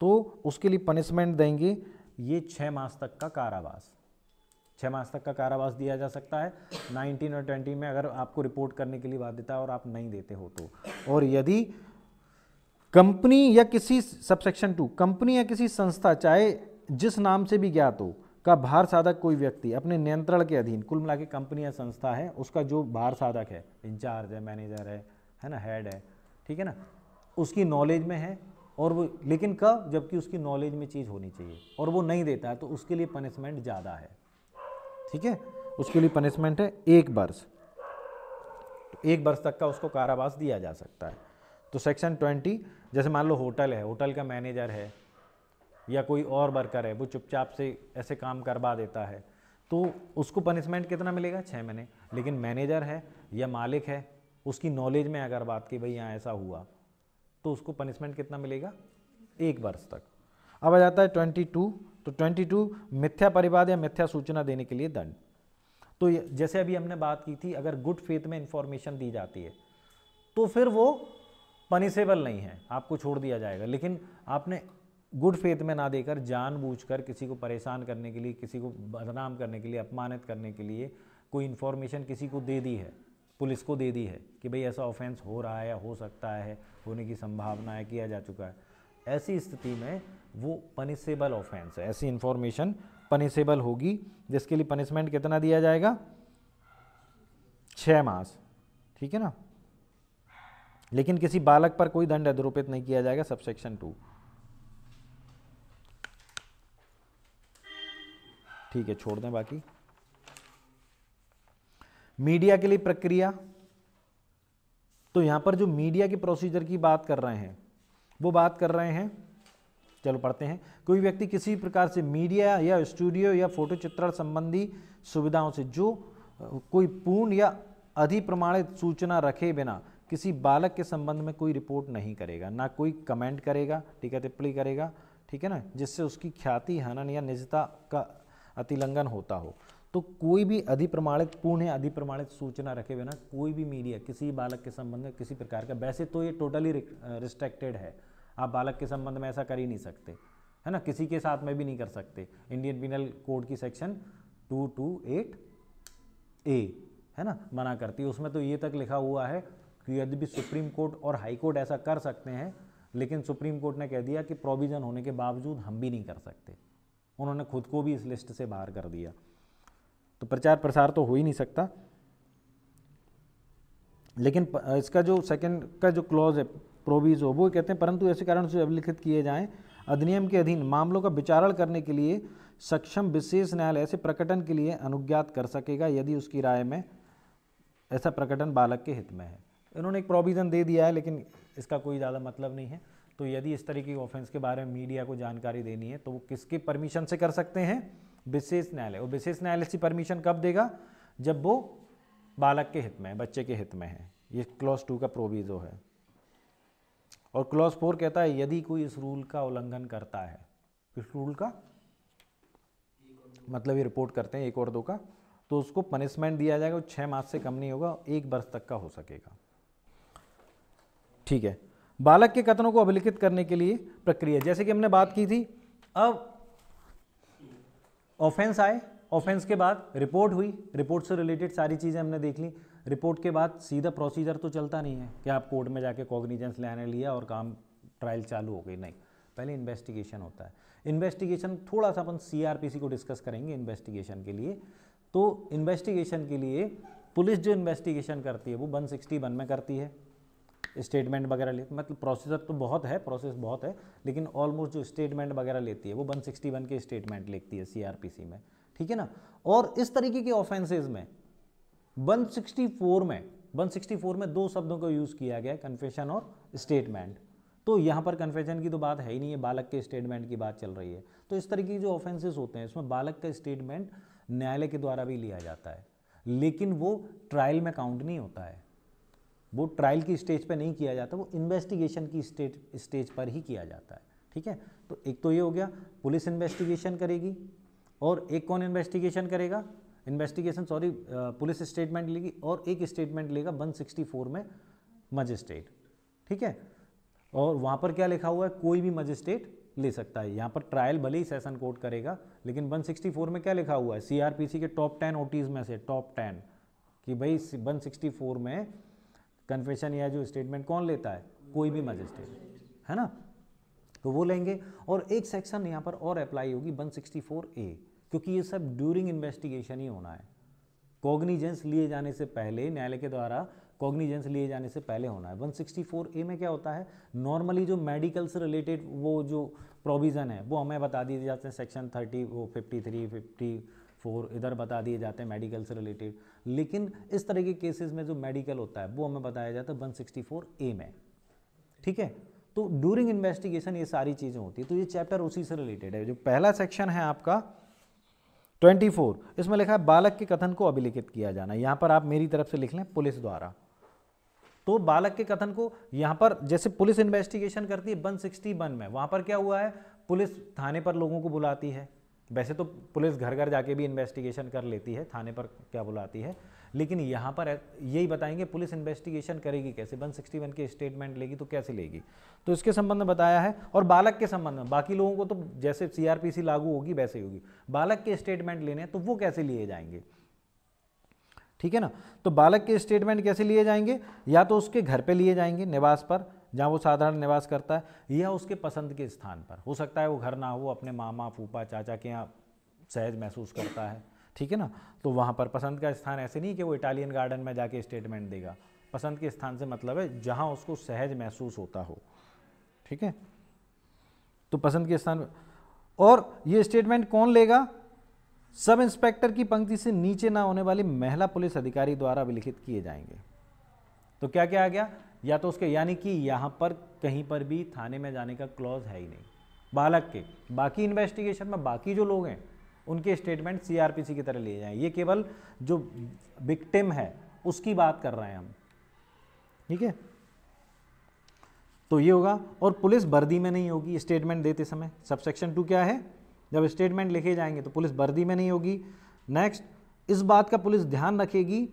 तो उसके लिए पनिशमेंट देंगे ये 6 मास तक का कारावास। 6 मास तक का कारावास दिया जा सकता है 19 और 20 में, अगर आपको रिपोर्ट करने के लिए बाध्यता और आप नहीं देते हो तो। और यदि कंपनी या किसी सबसेक्शन 2 कंपनी या किसी संस्था चाहे जिस नाम से भी ज्ञात हो का भार साधक कोई व्यक्ति अपने नियंत्रण के अधीन, कुल मिला के कंपनी या संस्था है उसका जो भार साधक है, इंचार्ज है, मैनेजर है ना, हेड है, ठीक है ना, उसकी नॉलेज में है और वो, लेकिन कब, जबकि उसकी नॉलेज में चीज़ होनी चाहिए और वो नहीं देता है तो उसके लिए पनिशमेंट ज़्यादा है, ठीक है, उसके लिए पनिशमेंट है 1 वर्ष, 1 वर्ष तक का उसको कारावास दिया जा सकता है। तो सेक्शन 20, जैसे मान लो होटल है, होटल का मैनेजर है या कोई और वर्कर है, वो चुपचाप से ऐसे काम करवा देता है तो उसको पनिशमेंट कितना मिलेगा, 6 महीने। लेकिन मैनेजर है या मालिक है, उसकी नॉलेज में अगर बात की भाई यहाँ ऐसा हुआ तो उसको पनिशमेंट कितना मिलेगा, 1 वर्ष तक। अब आ जाता है 22, तो 22 मिथ्या परिवाद या मिथ्या सूचना देने के लिए दंड। तो जैसे अभी हमने बात की थी, अगर गुड फेथ में इंफॉर्मेशन दी जाती है तो फिर वो पनिशेबल नहीं है, आपको छोड़ दिया जाएगा। लेकिन आपने गुड फेथ में ना देकर जानबूझकर किसी को परेशान करने के लिए, किसी को बदनाम करने के लिए, अपमानित करने के लिए कोई इन्फॉर्मेशन किसी को दे दी है, पुलिस को दे दी है कि भाई ऐसा ऑफेंस हो रहा है या हो सकता है, होने की संभावना है, किया जा चुका है, ऐसी स्थिति में वो पनिशेबल ऑफेंस है, ऐसी इन्फॉर्मेशन पनिशेबल होगी, जिसके लिए पनिशमेंट कितना दिया जाएगा, 6 मास, ठीक है ना। लेकिन किसी बालक पर कोई दंड आरोपित नहीं किया जाएगा, सबसेक्शन 2, ठीक है, छोड़ दें बाकी। मीडिया के लिए प्रक्रिया, तो यहां पर जो मीडिया के प्रोसीजर की बात कर रहे हैं वो बात कर रहे हैं, चलो पढ़ते हैं। कोई व्यक्ति किसी प्रकार से मीडिया या स्टूडियो या फोटो चित्रण संबंधी सुविधाओं से जो कोई पूर्ण या अधिप्रमाणित सूचना रखे बिना किसी बालक के संबंध में कोई रिपोर्ट नहीं करेगा, ना कोई कमेंट करेगा, टीका टिप्पणी करेगा, ठीक है ना, जिससे उसकी ख्याति, हनन या निजता का अतिलंघन होता हो। तो कोई भी अधिप्रमाणित, पूर्ण या अधिप्रमाणित सूचना रखे बिना कोई भी मीडिया किसी बालक के संबंध में किसी प्रकार का, वैसे तो ये टोटली रिस्ट्रिक्टेड है, आप बालक के संबंध में ऐसा कर ही नहीं सकते, है ना, किसी के साथ में भी नहीं कर सकते। इंडियन पिनल कोड की सेक्शन 228A है ना, मना करती है। उसमें तो ये तक लिखा हुआ है कि यदि भी सुप्रीम कोर्ट और हाई कोर्ट ऐसा कर सकते हैं, लेकिन सुप्रीम कोर्ट ने कह दिया कि प्रोविजन होने के बावजूद हम भी नहीं कर सकते, उन्होंने खुद को भी इस लिस्ट से बाहर कर दिया। तो प्रचार प्रसार तो हो ही नहीं सकता। लेकिन इसका जो सेकंड का जो क्लॉज है, प्रोविजो, वो कहते हैं परंतु ऐसे कारण से अभिलिखित किए जाएं, अधिनियम के अधीन मामलों का विचारण करने के लिए सक्षम विशेष न्यायालय ऐसे प्रकटन के लिए अनुज्ञात कर सकेगा यदि उसकी राय में ऐसा प्रकटन बालक के हित में है। इन्होंने एक प्रोविज़न दे दिया है, लेकिन इसका कोई ज़्यादा मतलब नहीं है। तो यदि इस तरीके के ऑफेंस के बारे में मीडिया को जानकारी देनी है तो वो किसके परमिशन से कर सकते हैं, विशेष न्यायालय। और विशेष न्यायालय से परमिशन कब देगा, जब वो बालक के हित में है, बच्चे के हित में है। ये क्लॉज 2 का प्रोविजो है। और क्लॉज 4 कहता है यदि कोई इस रूल का उल्लंघन करता है, इस रूल का मतलब ये रिपोर्ट करते हैं 1 और 2 का, तो उसको पनिशमेंट दिया जाएगा, 6 मास से कम नहीं होगा, 1 वर्ष तक का हो सकेगा, ठीक है। बालक के कथनों को अभिलिखित करने के लिए प्रक्रिया, जैसे कि हमने बात की थी। अब ऑफेंस आए, ऑफेंस के बाद रिपोर्ट हुई, रिपोर्ट से रिलेटेड सारी चीज़ें हमने देख ली। रिपोर्ट के बाद सीधा प्रोसीजर तो चलता नहीं है कि आप कोर्ट में जाके कॉग्निजेंस लेने लिया और काम ट्रायल चालू हो गई, नहीं, पहले इन्वेस्टिगेशन होता है। इन्वेस्टिगेशन थोड़ा सा अपन CRPC को डिस्कस करेंगे इन्वेस्टिगेशन के लिए। तो इन्वेस्टिगेशन के लिए पुलिस जो इन्वेस्टिगेशन करती है वो 161 में करती है, स्टेटमेंट वगैरह लेती, मतलब प्रोसीजर तो बहुत है, प्रोसेस बहुत है, लेकिन ऑलमोस्ट जो स्टेटमेंट वगैरह लेती है वो 161 के स्टेटमेंट लिखती है CRPC में, ठीक है ना। और इस तरीके के ऑफेंसेज में 164 में 2 शब्दों को यूज़ किया गया, कन्फेशन और स्टेटमेंट। तो यहाँ पर कन्फेशन की तो बात है ही नहीं है, बालक के स्टेटमेंट की बात चल रही है। तो इस तरीके के जो ऑफेंसेस होते हैं इसमें बालक का स्टेटमेंट न्यायालय के द्वारा भी लिया जाता है, लेकिन वो ट्रायल में काउंट नहीं होता है, वो ट्रायल की स्टेज पर नहीं किया जाता, वो इन्वेस्टिगेशन की स्टेज पर ही किया जाता है, ठीक है। तो एक तो ये हो गया, पुलिस इन्वेस्टिगेशन करेगी, और एक कौन इन्वेस्टिगेशन करेगा, पुलिस स्टेटमेंट लेगी, और एक स्टेटमेंट लेगा 164 में मजिस्ट्रेट, ठीक है। और वहाँ पर क्या लिखा हुआ है, कोई भी मजिस्ट्रेट ले सकता है। यहाँ पर ट्रायल भले ही सेशन कोर्ट करेगा, लेकिन 164 में क्या लिखा हुआ है, सीआरपीसी के टॉप 10 ओटीज में से टॉप 10 कि भाई 164 में कन्फेशन या जो स्टेटमेंट कौन लेता है, कोई भी मजिस्ट्रेट, है ना, तो वो लेंगे। और एक सेक्शन यहाँ पर और अप्लाई होगी 164A, क्योंकि ये सब ड्यूरिंग इन्वेस्टिगेशन ही होना है, कॉग्निजेंस लिए जाने से पहले, न्यायालय के द्वारा कॉग्निजेंस लिए जाने से पहले होना है। 164A में क्या होता है, नॉर्मली जो मेडिकल से रिलेटेड वो जो प्रोविज़न है वो हमें बता दिए जाते हैं, सेक्शन 30 वो 53 54 इधर बता दिए जाते हैं मेडिकल से रिलेटेड, लेकिन इस तरह के केसेस में जो मेडिकल होता है वो हमें बताया जाता है 164A में, ठीक है। तो ड्यूरिंग इन्वेस्टिगेशन ये सारी चीज़ें होती है, तो ये चैप्टर उसी से रिलेटेड है। जो पहला सेक्शन है आपका 24, इसमें लिखा है बालक के कथन को अभिलिखित किया जाना। यहाँ पर आप मेरी तरफ से लिख लें पुलिस द्वारा। तो बालक के कथन को यहाँ पर जैसे पुलिस इन्वेस्टिगेशन करती है 161 में, वहाँ पर क्या हुआ है, पुलिस थाने पर लोगों को बुलाती है। वैसे तो पुलिस घर घर जाके भी इन्वेस्टिगेशन कर लेती है, थाने पर क्या बुलाती है, लेकिन यहाँ पर यही बताएंगे पुलिस इन्वेस्टिगेशन करेगी कैसे, 161 के स्टेटमेंट लेगी तो कैसे लेगी, तो इसके संबंध में बताया है। और बालक के संबंध में बाकी लोगों को तो जैसे सीआरपीसी लागू होगी वैसे ही होगी, बालक के स्टेटमेंट लेने तो वो कैसे लिए जाएंगे, ठीक है ना। तो बालक के स्टेटमेंट कैसे लिए जाएंगे, या तो उसके घर पे लिए जाएंगे, निवास पर जहाँ वो साधारण निवास करता है, या उसके पसंद के स्थान पर, हो सकता है वो घर ना हो, अपने मामा फूफा चाचा के यहाँ सहज महसूस करता है, ठीक है ना, तो वहाँ पर पसंद का स्थान ऐसे नहीं कि वो इटालियन गार्डन में जाके स्टेटमेंट देगा, पसंद के स्थान से मतलब है जहाँ उसको सहज महसूस होता हो, ठीक है, तो पसंद के स्थान। और ये स्टेटमेंट कौन लेगा, सब इंस्पेक्टर की पंक्ति से नीचे ना होने वाली महिला पुलिस अधिकारी द्वारा अभिलिखित किए जाएंगे। तो क्या क्या आ गया, या तो उसके, यानी कि यहाँ पर कहीं पर भी थाने में जाने का क्लॉज है ही नहीं बालक के, बाकी इन्वेस्टिगेशन में बाकी जो लोग हैं उनके स्टेटमेंट सीआरपीसी की तरह लिए जाएं, ये केवल जो विक्टिम है उसकी बात कर रहे हैं हम, ठीक है। तो ये होगा, और पुलिस वर्दी में नहीं होगी स्टेटमेंट देते समय। सबसेक्शन 2 क्या है, जब स्टेटमेंट लिखे जाएंगे तो पुलिस वर्दी में नहीं होगी। नेक्स्ट, इस बात का पुलिस ध्यान रखेगी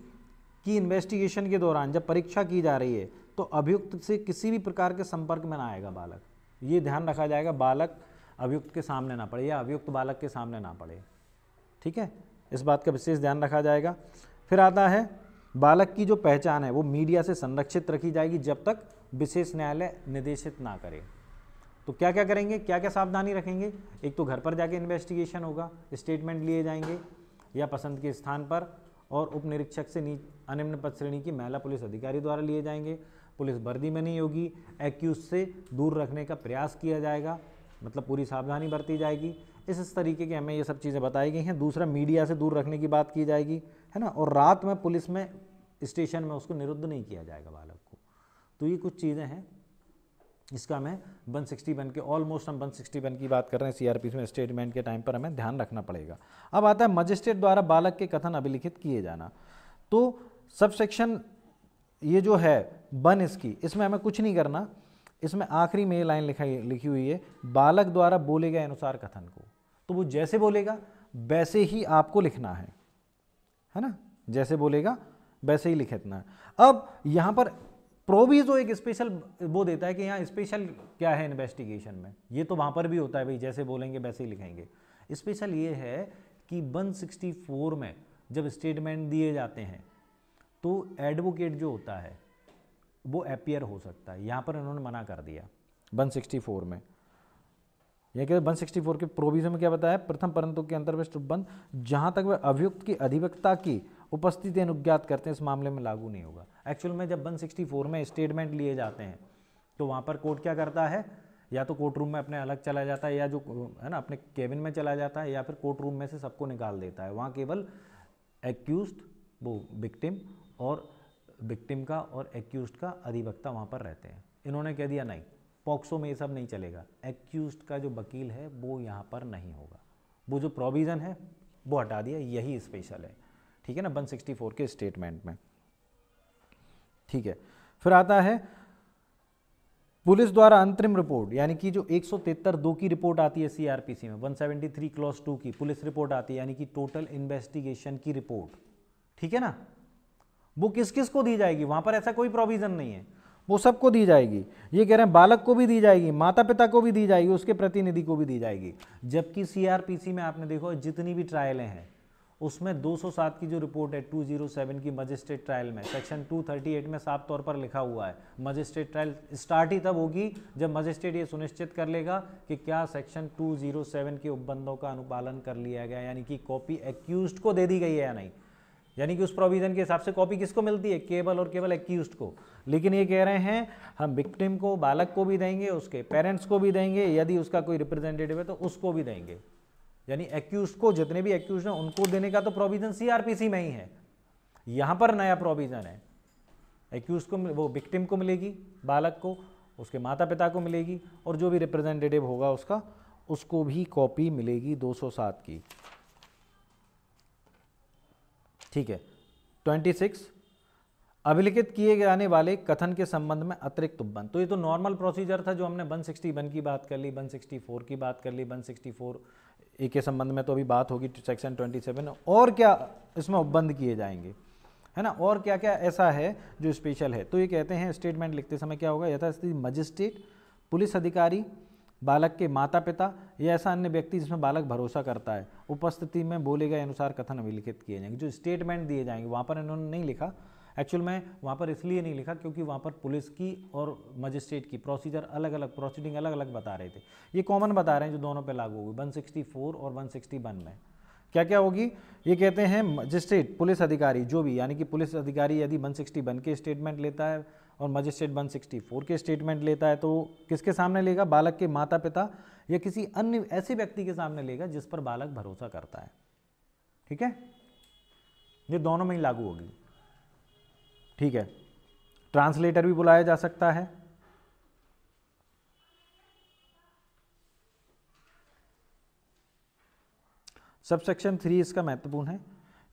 कि इन्वेस्टिगेशन के दौरान जब परीक्षा की जा रही है तो अभियुक्त से किसी भी प्रकार के संपर्क में ना आएगा बालक, ये ध्यान रखा जाएगा, बालक अभियुक्त के सामने ना पड़े या अभियुक्त बालक के सामने ना पड़े, ठीक है, इस बात का विशेष ध्यान रखा जाएगा। फिर आता है बालक की जो पहचान है वो मीडिया से संरक्षित रखी जाएगी जब तक विशेष न्यायालय निर्देशित ना करे। तो क्या क्या करेंगे, क्या क्या सावधानी रखेंगे, एक तो घर पर जाके इन्वेस्टिगेशन होगा, स्टेटमेंट लिए जाएंगे या पसंद के स्थान पर, और उप निरीक्षक से अनिम्न पद श्रेणी की महिला पुलिस अधिकारी द्वारा लिए जाएंगे। पुलिस वर्दी में नहीं होगी, एक्यूज से दूर रखने का प्रयास किया जाएगा, मतलब पूरी सावधानी बरती जाएगी। इस तरीके के हमें ये सब चीज़ें बताई गई हैं। दूसरा, मीडिया से दूर रखने की बात की जाएगी, है ना, और रात में पुलिस में स्टेशन में उसको निरुद्ध नहीं किया जाएगा बालक को। तो ये कुछ चीज़ें हैं, इसका हमें 161 के ऑलमोस्ट हम 161 की बात कर रहे हैं सीआरपीसी में, स्टेटमेंट के टाइम पर हमें ध्यान रखना पड़ेगा। अब आता है मजिस्ट्रेट द्वारा बालक के कथन अभिलिखित किए जाना। तो सब सेक्शन ये जो है 1 इसकी, इसमें हमें कुछ नहीं करना, इसमें आखिरी में लाइन लिखी हुई है बालक द्वारा बोले गए अनुसार कथन को, तो वो जैसे बोलेगा वैसे ही आपको लिखना है ना, जैसे बोलेगा वैसे ही लिखना है। अब यहाँ पर प्रोविजो एक स्पेशल वो देता है कि यहाँ स्पेशल क्या है इन्वेस्टिगेशन में, ये तो वहाँ पर भी होता है भाई, जैसे बोलेंगे वैसे ही लिखेंगे। स्पेशल ये है कि 164 में जब स्टेटमेंट दिए जाते हैं तो एडवोकेट जो होता है वो अपीयर हो सकता है, यहाँ पर इन्होंने मना कर दिया 164 में। यह क्या 164 के प्रोविजन में क्या बताया, प्रथम परंतु के अंतर्विष्ट उपबंध जहाँ तक वह अभियुक्त की अधिवक्ता की उपस्थिति अनुज्ञात करते हैं इस मामले में लागू नहीं होगा। एक्चुअल में जब 164 में स्टेटमेंट लिए जाते हैं तो वहाँ पर कोर्ट क्या करता है, या तो कोर्ट रूम में अपने अलग चला जाता है, या जो है ना अपने केबिन में चला जाता है, या फिर कोर्ट रूम में से सबको निकाल देता है। वहाँ केवल एक्यूज्ड, वो विक्टिम, और विक्टिम का और एक्यूज्ड का अधिवक्ता वहाँ पर रहते हैं। इन्होंने कह दिया नहीं, पॉक्सो में ये सब नहीं चलेगा, एक्यूज्ड का जो वकील है वो यहाँ पर नहीं होगा, वो जो प्रोविज़न है वो हटा दिया, यही स्पेशल है, ठीक है ना, 164 के स्टेटमेंट में, ठीक है। फिर आता है पुलिस द्वारा अंतरिम रिपोर्ट, यानी कि जो 173(2) की रिपोर्ट आती है सीआरपीसी में, 173 क्लॉज 2 की पुलिस रिपोर्ट आती है, यानी कि टोटल इन्वेस्टिगेशन की रिपोर्ट, ठीक है ना, वो किस किस को दी जाएगी, वहां पर ऐसा कोई प्रोविजन नहीं है, वो सबको दी जाएगी। ये कह रहे हैं बालक को भी दी जाएगी, माता पिता को भी दी जाएगी, उसके प्रतिनिधि को भी दी जाएगी। जबकि सीआरपीसी में आपने देखो जितनी भी ट्रायलें हैं उसमें 207 की जो रिपोर्ट है 207 की मजिस्ट्रेट ट्रायल में सेक्शन 238 में साफ तौर पर लिखा हुआ है मजिस्ट्रेट ट्रायल स्टार्ट ही तब होगी जब मजिस्ट्रेट ये सुनिश्चित कर लेगा कि क्या सेक्शन 207 के उपबंधों का अनुपालन कर लिया गया, यानी कि कॉपी एक्यूज्ड को दे दी गई है या नहीं। यानी कि उस प्रोविजन के हिसाब से कॉपी किसको मिलती है, केवल और केवल एक्यूज्ड को। लेकिन ये कह रहे हैं हम विक्टिम को, बालक को भी देंगे, उसके पेरेंट्स को भी देंगे, यदि उसका कोई रिप्रेजेंटेटिव है तो उसको भी देंगे। यानी एक्यूज्ड को, जितने भी एक्यूज्ड हैं उनको देने का तो प्रोविजन सीआरपीसी में ही है। यहां पर नया प्रोविजन है, एक्यूज्ड को वो विक्टिम को मिलेगी, बालक को, उसके माता पिता को मिलेगी, और जो भी रिप्रेजेंटेटिव होगा उसका, उसको भी कॉपी मिलेगी 207 की। ठीक है। 26 अभिलिखित किए जाने वाले कथन के संबंध में अतिरिक्त उपबंध। तो ये तो नॉर्मल प्रोसीजर था जो हमने 161 की बात कर ली, 164 की बात कर ली, 164 ए के संबंध में तो अभी बात होगी सेक्शन 27। और क्या इसमें उपबंध किए जाएंगे, है ना, और क्या क्या ऐसा है जो स्पेशल है। तो ये कहते हैं स्टेटमेंट लिखते समय क्या होगा, यथास्थिति मजिस्ट्रेट, पुलिस अधिकारी, बालक के माता पिता या ऐसा अन्य व्यक्ति जिसमें बालक भरोसा करता है उपस्थिति में बोले गए अनुसार कथन अभिलिखित किए जाएंगे। जो स्टेटमेंट दिए जाएंगे वहाँ पर इन्होंने नहीं लिखा, एक्चुअल में वहाँ पर इसलिए नहीं लिखा क्योंकि वहाँ पर पुलिस की और मजिस्ट्रेट की प्रोसीजर अलग अलग, प्रोसीडिंग अलग अलग बता रहे थे। ये कॉमन बता रहे हैं जो दोनों पे लागू होगी 164 और 161 में। क्या क्या होगी, ये कहते हैं मजिस्ट्रेट, पुलिस अधिकारी जो भी, यानी कि पुलिस अधिकारी यदि 161 के स्टेटमेंट लेता है और मजिस्ट्रेट 164 के स्टेटमेंट लेता है तो किसके सामने लेगा, बालक के माता पिता या किसी अन्य ऐसे व्यक्ति के सामने लेगा जिस पर बालक भरोसा करता है। ठीक है, ये दोनों में ही लागू होगी। ठीक है। ट्रांसलेटर भी बुलाया जा सकता है। सबसेक्शन 3 इसका महत्वपूर्ण है।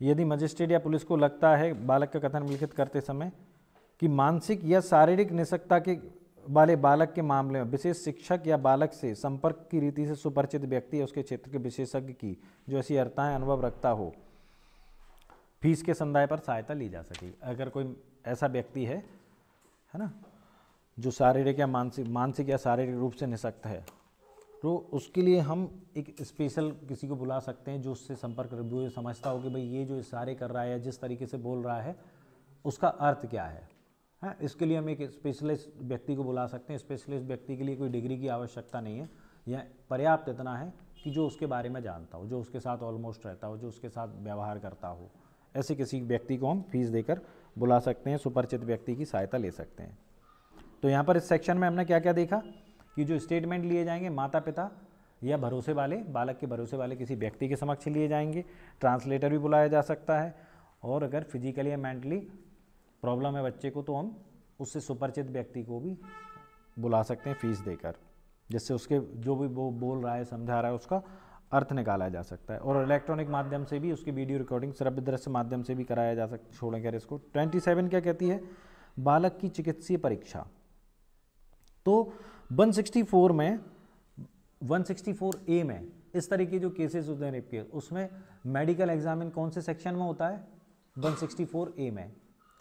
यदि मजिस्ट्रेट या पुलिस को लगता है बालक का कथन अभिलिखित करते समय कि मानसिक या शारीरिक निःशक्तता के वाले बालक के मामले में विशेष शिक्षक या बालक से संपर्क की रीति से सुपरिचित व्यक्ति या उसके क्षेत्र के विशेषज्ञ की जो ऐसी अर्हताएं अनुभव रखता हो, फीस के संदाय पर सहायता ली जा सके। अगर कोई ऐसा व्यक्ति है ना, जो शारीरिक या मानसिक या शारीरिक रूप से निःशक्त है, तो उसके लिए हम एक स्पेशल किसी को बुला सकते हैं जो उससे संपर्क, जो ये समझता हो कि भाई ये जो इशारे कर रहा है, जिस तरीके से बोल रहा है उसका अर्थ क्या है। हाँ, इसके लिए हम एक स्पेशलिस्ट व्यक्ति को बुला सकते हैं। स्पेशलिस्ट व्यक्ति के लिए कोई डिग्री की आवश्यकता नहीं है, यह पर्याप्त इतना है कि जो उसके बारे में जानता हो, जो उसके साथ ऑलमोस्ट रहता हो, जो उसके साथ व्यवहार करता हो, ऐसे किसी व्यक्ति को हम फीस देकर बुला सकते हैं, सुपरिचित व्यक्ति की सहायता ले सकते हैं। तो यहाँ पर इस सेक्शन में हमने क्या क्या देखा कि जो स्टेटमेंट लिए जाएंगे माता पिता या भरोसे वाले, बालक के भरोसे वाले किसी व्यक्ति के समक्ष लिए जाएंगे। ट्रांसलेटर भी बुलाया जा सकता है, और अगर फिजिकली या मेंटली प्रॉब्लम है बच्चे को तो हम उससे सुपरिचित व्यक्ति को भी बुला सकते हैं फीस देकर, जिससे उसके जो भी वो बोल रहा है, समझा रहा है, उसका अर्थ निकाला जा सकता है। और इलेक्ट्रॉनिक माध्यम से भी उसकी वीडियो रिकॉर्डिंग श्रव्य दृश्य माध्यम से भी कराया जा सकता। छोड़ेंगे इसको। 27 क्या कहती है, बालक की चिकित्सीय परीक्षा। तो 164 में 164A में इस तरह के जो केसेस होते हैं रेप के, उसमें मेडिकल एग्जामिन कौन से सेक्शन में होता है, 164A में,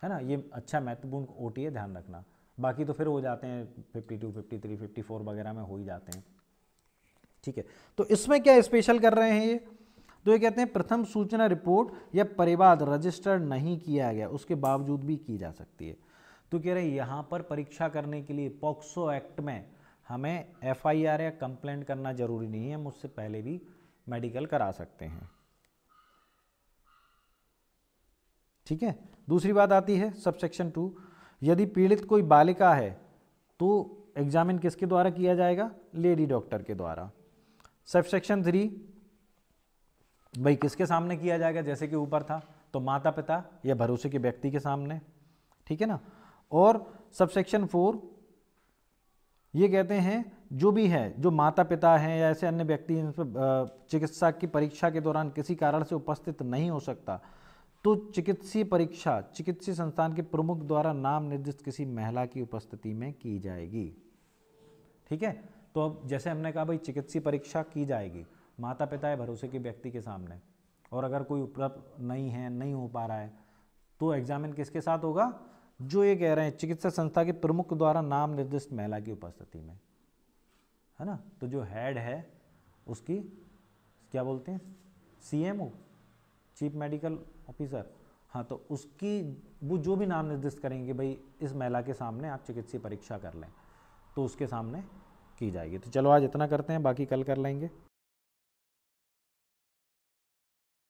है ना। ये अच्छा महत्वपूर्ण OT है, ध्यान रखना। बाकी तो फिर हो जाते हैं 52, 53, 54 वगैरह में हो ही जाते हैं। ठीक है। तो इसमें क्या स्पेशल कर रहे हैं ये, तो ये कहते हैं प्रथम सूचना रिपोर्ट या परिवाद रजिस्टर्ड नहीं किया गया उसके बावजूद भी की जा सकती है। तो कह रहे हैं यहाँ पर परीक्षा करने के लिए पॉक्सो एक्ट में हमें FIR या कंप्लेंट करना जरूरी नहीं है, हम उससे पहले भी मेडिकल करा सकते हैं। ठीक है। दूसरी बात आती है सबसेक्शन 2, यदि पीड़ित कोई बालिका है तो एग्जामिन किसके द्वारा किया जाएगा, लेडी डॉक्टर के द्वारा। सबसेक्शन 3 भाई किसके सामने किया जाएगा, जैसे कि ऊपर था तो माता पिता या भरोसे के व्यक्ति के सामने, ठीक है ना। और सबसेक्शन 4 ये कहते हैं जो भी है, जो माता पिता हैं या ऐसे अन्य व्यक्ति चिकित्सा की परीक्षा के दौरान किसी कारण से उपस्थित नहीं हो सकता तो चिकित्सीय परीक्षा चिकित्सीय संस्थान के प्रमुख द्वारा नाम निर्दिष्ट किसी महिला की उपस्थिति में की जाएगी। ठीक है। तो अब जैसे हमने कहा भाई चिकित्सीय परीक्षा की जाएगी माता पिता या भरोसे के व्यक्ति के सामने, और अगर कोई उपलब्ध नहीं है, नहीं हो पा रहा है, तो एग्जामिन किसके साथ होगा, जो ये कह रहे हैं चिकित्सा संस्था के प्रमुख द्वारा नाम निर्दिष्ट महिला की उपस्थिति में, है ना। तो जो हेड है उसकी क्या बोलते हैं, CMO, चीफ मेडिकल ऑफिसर। हाँ, तो उसकी वो जो भी नाम निर्दिष्ट करेंगे भाई इस महिला के सामने आप चिकित्सीय परीक्षा कर लें, तो उसके सामने की जाएगी। तो चलो आज इतना करते हैं, बाकी कल कर लेंगे।